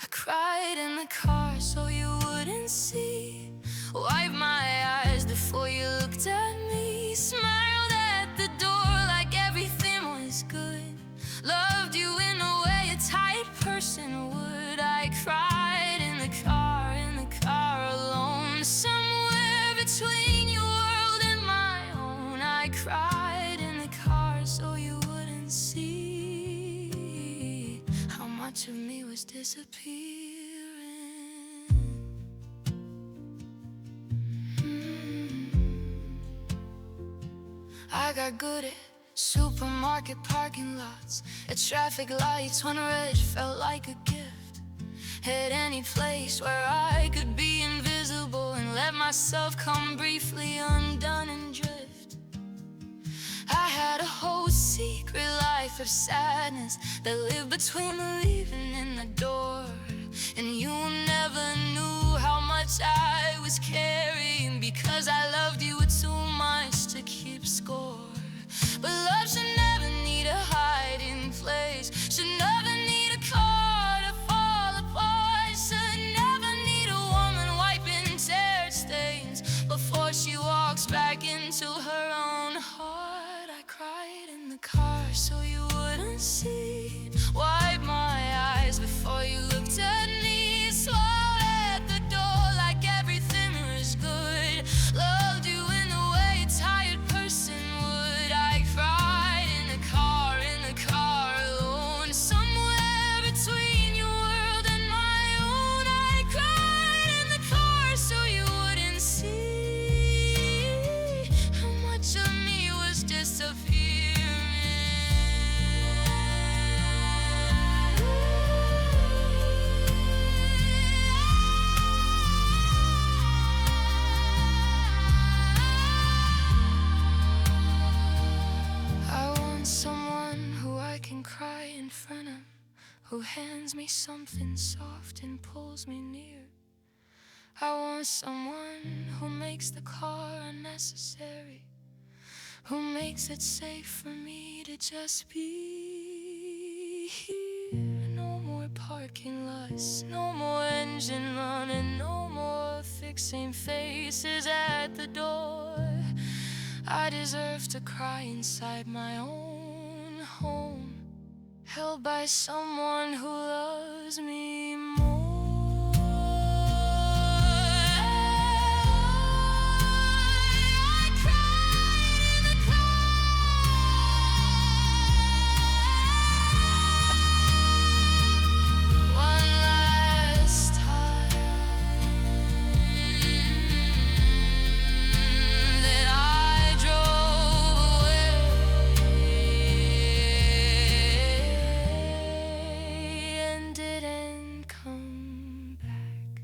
I cried in the car so you wouldn't see, wiped my eyes before you looked at me, smiled at the door like everything was good, loved you in a way a tired person would. I cried in the car alone, somewhere between your world and my own. I cried in the car so you wouldn't see how much of me was disappearing. I got good at supermarket parking lots, at traffic lights when red felt like a gift, at any place where I could be invisible and let myself come briefly undone and drift. I had a whole secret life of sadness that lived between the leaving and the door, and you never knew how much I was carrying, because I loved you too much to keep score. But love should never need a hiding place, should never need a car to fall apart, should never need a woman wiping tear stains before she walks back into her own heart. I cried in the car so you wouldn't see, wiped my eyes before you looked at me, swallowed at the door like everything was good, loved you in the way a tired person would. I cried in the car alone, somewhere between your world and my own. I cried in the car so you wouldn't see how much of me was disappearing. I want someone who I can cry in front of, who hands me something soft and pulls me near. I want someone who makes the car unnecessary, who makes it safe for me to just be here. No more parking lots, no more engine running, no more fixing faces at the door. I deserve to cry inside my own home, held by someone who loves me more. I cried in the car one last time, then I drove away and didn't come back.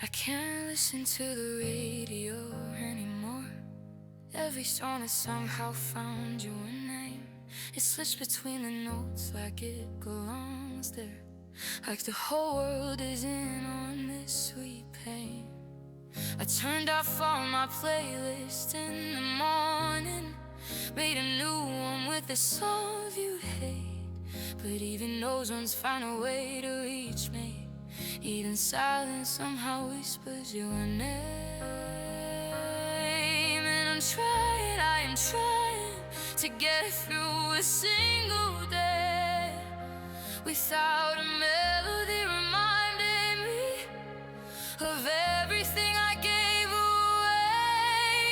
I can't listen to the radio anymore. Every song has somehow found your name. It slips between the notes like it belongs there, like the whole world is in on this sweet pain. I turned off all my playlists in the morning, made a new one with the songs you hate, but even those ones find a way to reach me. Even silence somehow whispers your name. And I am trying to get through a single day without a melody reminding me of everything I gave away.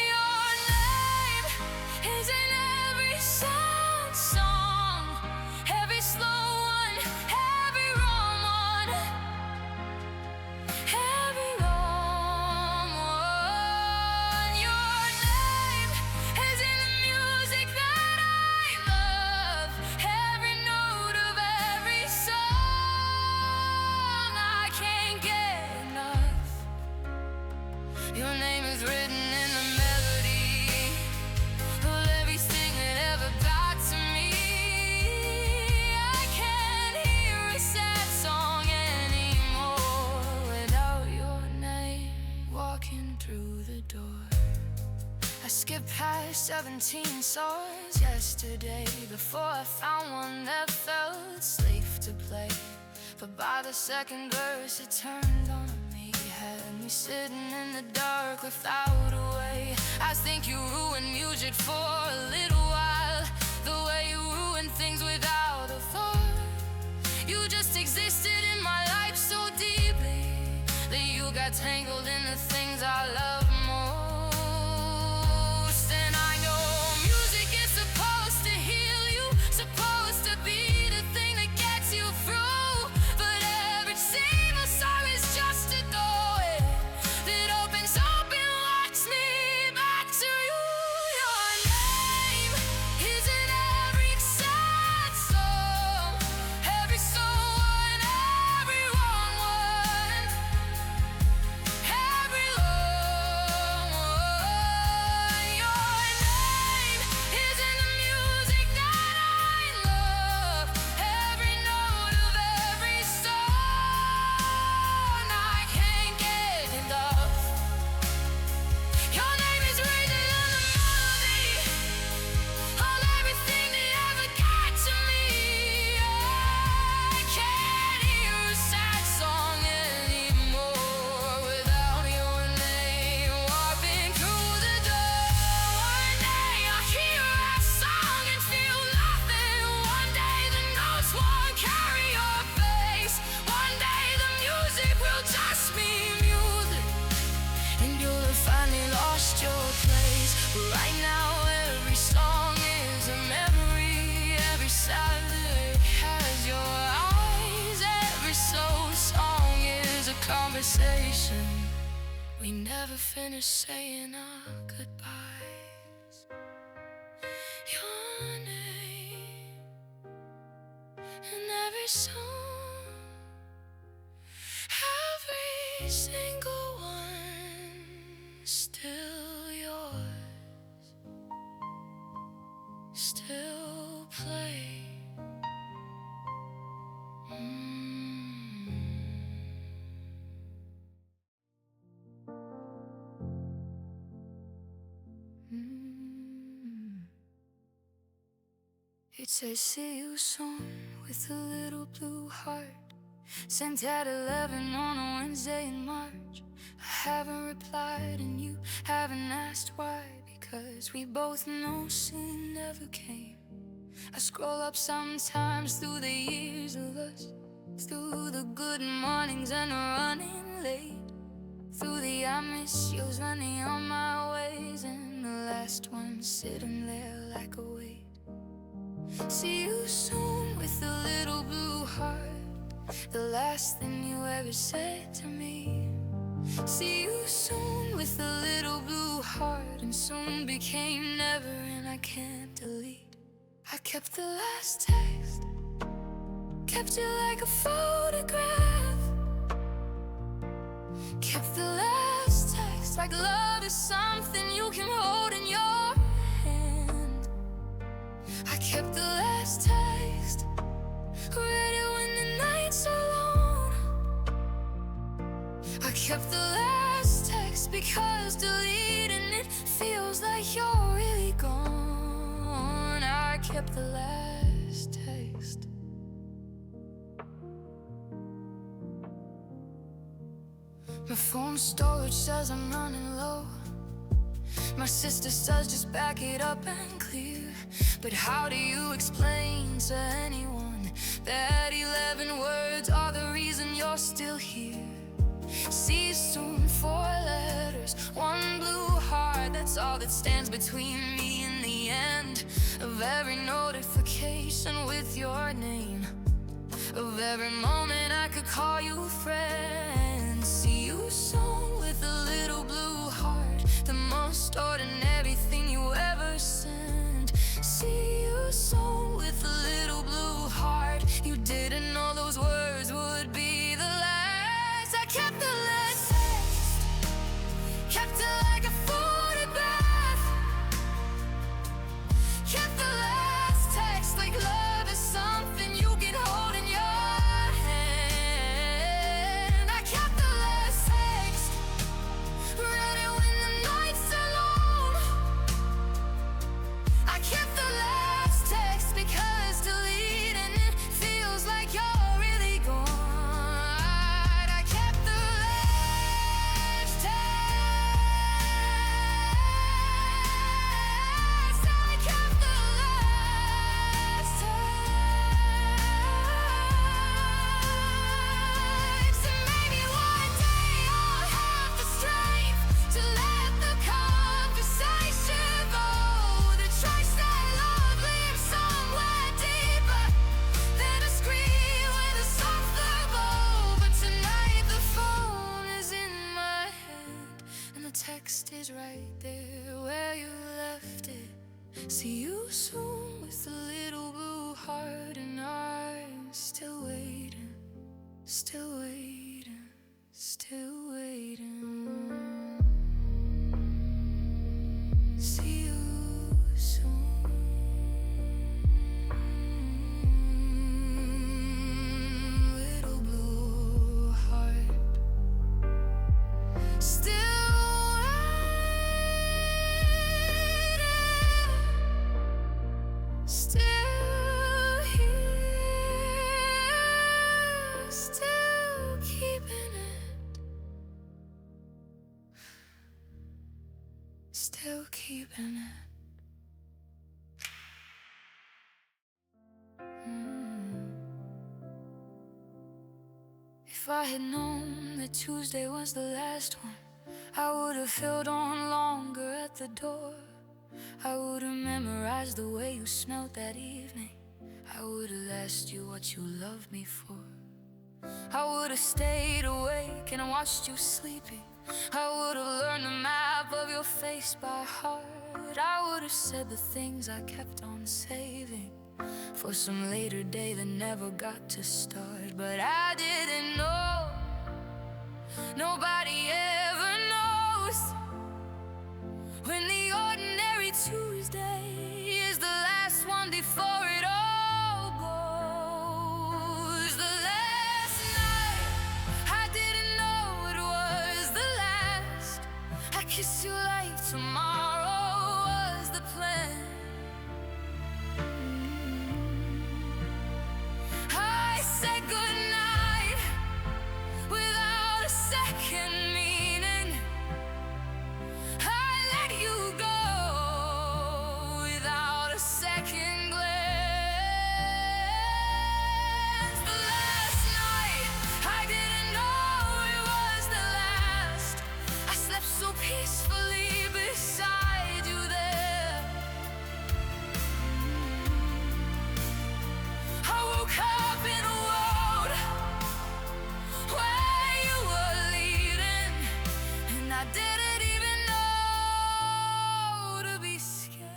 get past 17 songs yesterday before I found one that felt safe to play. But by the second verse it turned on me, had me sitting in the dark without a way. I think you ruined music for a little while, the way you ruined things without a thought. You just existed in my life so deeply that you got tangled in the things I love most. And I know music is supposed to heal you, supposed to be the thing that gets you through. But every single song is just a doorway that opens up and locks me back to you. Your name is in every sad song, every song, every wrong one, every long one. Your name is in the music that I love, every note of every song. I can't get enough. Your name is written on the melody of everything that ever got to me. I can't hear a sad song anymore without your name walking through the door. One day I'll hear a song and feel nothing. One day the notes won't carry your face. One day the music will just be music, and you'll have finally lost your place. But right now every song is a memory, every sad lyric has your eyes, every slow song is a conversation we never finish saying our goodbyes. Your name in every song, every single one, still yours, still play. It says see you soon with a little blue heart, sent at 11 on a Wednesday in March. I haven't replied and you haven't asked why, because we both know soon never came. I scroll up sometimes through the years of us, through the good mornings and running late, through the I miss yous running on my ways, and the last one sitting there like a weight. See you soon with a little blue heart, the last thing you ever said to me. See you soon with a little blue heart, and soon became never, and I can't delete. I kept the last text, kept it like a photograph, kept the last text like love is something you can hold in your hand. I kept the last text, read it when the nights are long. I kept the last text because deleting it feels like you're really gone. I kept the last text. My phone storage says I'm running low. My sister says just back it up and clear. But how do you explain to anyone that 11 words are the reason you're still here? See you soon, 4 letters, 1 blue heart. That's all that stands between me and the end of every notification with your name, of every moment I could call you friend. See you soon with a little blue heart, the most ordinary thing you ever sent. See you soon with a little blue heart. You didn't know those words would be the last. I kept the last text, kept it like a photograph, kept the last text like love is something you can hold in your hand. I kept the last text, read it when the nights are long. Still waiting, still waiting. See you soon. Little blue heart. Still waiting. Still here. Still keeping it. Still keeping it. If I had known that Tuesday was the last one, I would have held on longer at the door. I would have memorized the way you smelled that evening. I would have asked you what you loved me for. I would have stayed awake and watched you sleeping. I would have learned the map of your face by heart. I would have said the things I kept on saving for some later day that never got to start. But I didn't know, nobody ever knows, when the ordinary Tuesday is the last one before it all goes. The last night, I didn't know it was the last. I kissed you like tomorrow was the plan. I said goodnight without a second meaning. I let you go without a second glance. The last night, I didn't know it was the last. I slept so peacefully beside you there. I woke up in a world where you were leading, and I didn't even know to be scared.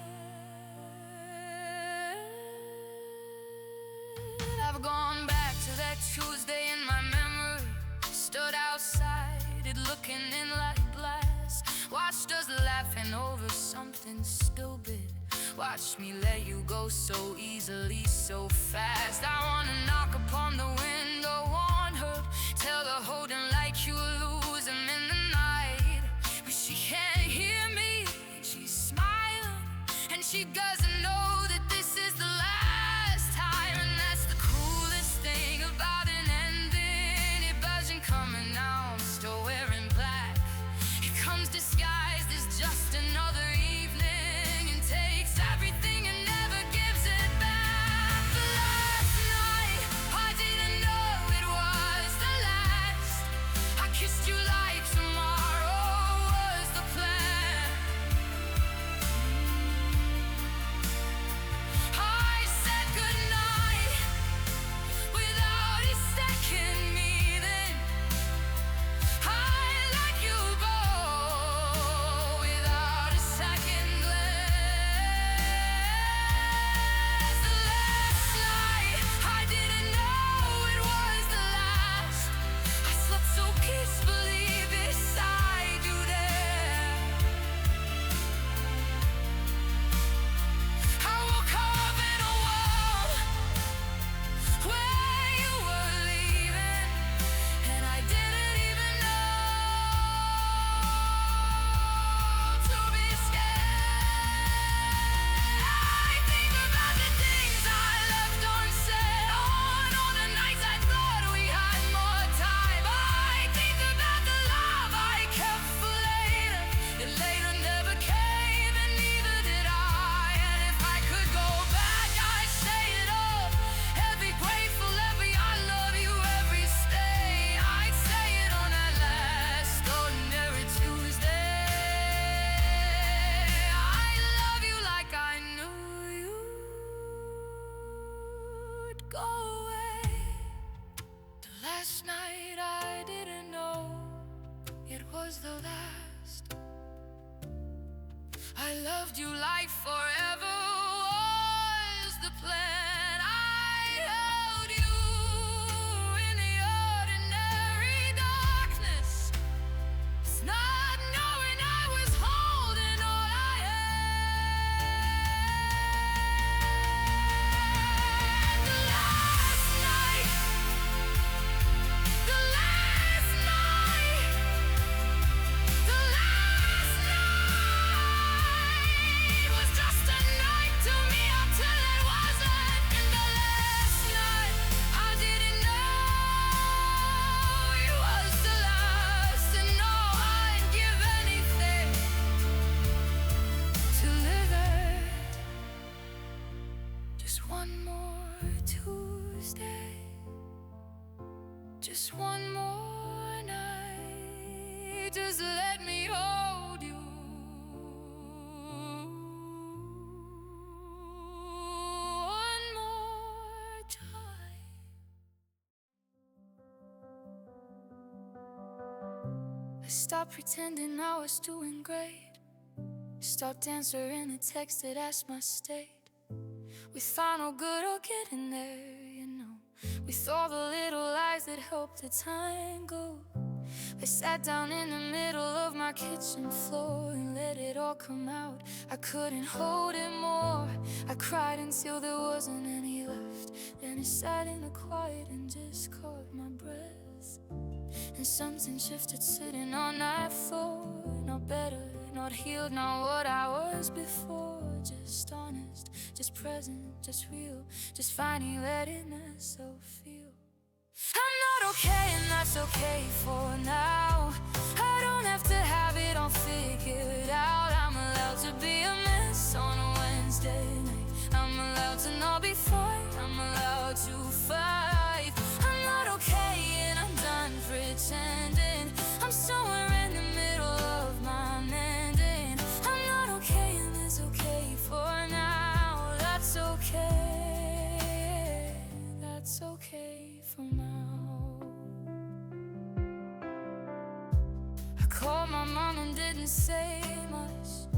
I've gone back to that Tuesday in my memory. Stood outside it looking in like glass. Watched us laughing over something stupid. Watch me let you go so easily, so fast. I wanna knock upon the window, warn her, tell her holding like you lose him in the night. But she can't hear me, and she's smiling, and she doesn't know that this is the last time. And that's the coolest thing about an ending. It doesn't come and now I'm still wearing black. It comes disguised as just another evening, and takes everything and never gives it back. The last night, I didn't know it was the last. I kissed you like tomorrow was the plan. I said goodnight without a second meaning. I let you go without a second glance. The last night, I didn't know it was the last. I slept so peacefully beside you there. I woke up in a world where you were leaving, and I didn't even know to be scared. I think about the things I left unsaid, on all the nights I thought we had more time. I think about the love I kept for later, that later never came, and neither did I. And if I could go back, I'd say it all. Every grateful, every I love you, every stay. I'd say it on that last ordinary Tuesday. I love you like I knew you'd go away. The last night, I didn't know it was the last. I loved you like forever was the plan. I held you in the Just one more night, just let me hold you. One more time. I stopped pretending I was doing great. Stopped answering a text that asked my state. We thought no good or getting there, you know, with all the little lies that helped the time go. I sat down in the middle of my kitchen floor and let it all come out. I couldn't hold it more. I cried until there wasn't any left. Then I sat in the quiet and just caught my breath. And something shifted sitting on that floor. Not better, not healed, not what I was before. Just honest, just present, just real, just finally letting myself feel. I'm not okay and that's okay for now. I don't have to have it all figured out. I'm allowed to be a mess on a Wednesday night. I'm allowed to not be fine, I'm allowed to fight. I'm not okay and I'm done pretending. I'm somewhere in the middle of my mending. I'm not okay and it's okay for now. That's okay, that's okay for now. I called my mom and didn't say much.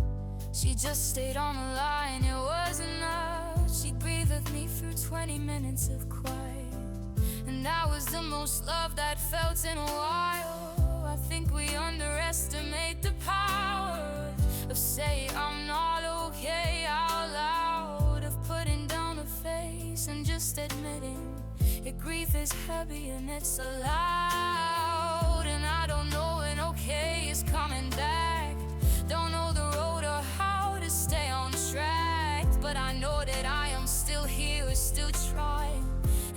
She just stayed on the line, it was enough. She breathed with me through 20 minutes of quiet, and that was the most love that felt in a while. I think we underestimate the power of saying I'm not okay out loud, of putting down a face and just admitting that grief is heavy and it's allowed. And I don't know when okay is coming back. Don't know the road or how to stay on track, but I know that I am still here, still trying.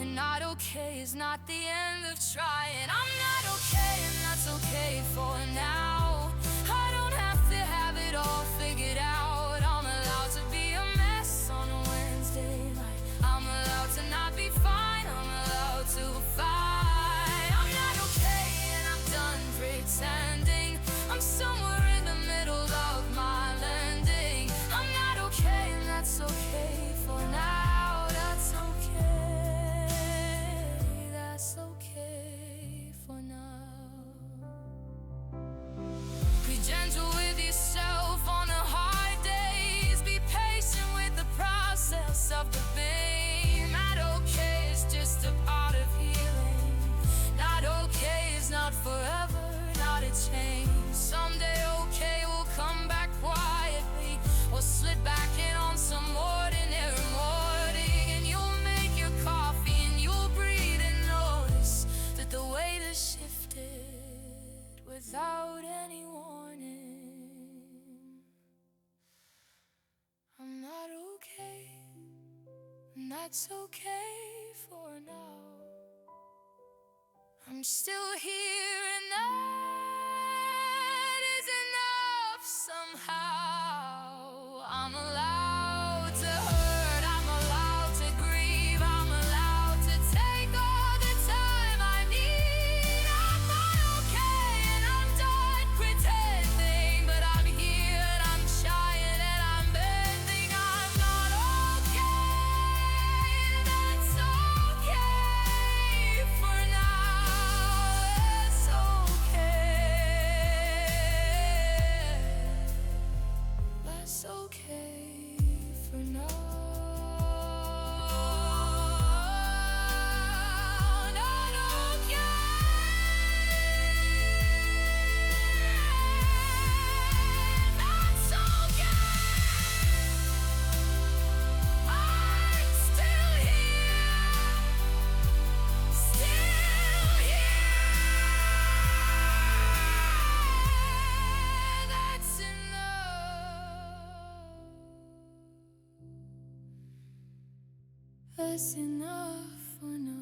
And not okay is not the end of trying. I'm not okay and that's okay for now. I don't have to have it all figured out. I'm allowed to be a mess on a Wednesday night. I'm allowed to not be fine, I'm allowed to fight. I'm not okay and I'm done pretending. I'm somewhere in the middle of my landing. I'm not okay and that's okay for now. That's okay, that's okay for now. Be gentle with yourself on the hard days. Be patient with the process of the pain. Not okay is just a part of healing. Not okay is not forever, not a change. Someday okay will come back quietly, or slip back in on some ordinary morning. And you'll make your coffee and you'll breathe and notice that the weight has shifted without any warning. I'm not okay, and that's okay for now. I'm still here and that is enough somehow. I'm allowed to hurt, I'm allowed to grieve, I'm allowed to take all the time I need. I'm not okay and I'm done pretending, but I'm here and I'm trying and I'm bending. I'm not okay, that's okay for now. It's okay, that's okay for now. Not okay, that's okay. I'm still here, that's enough. That's enough for now.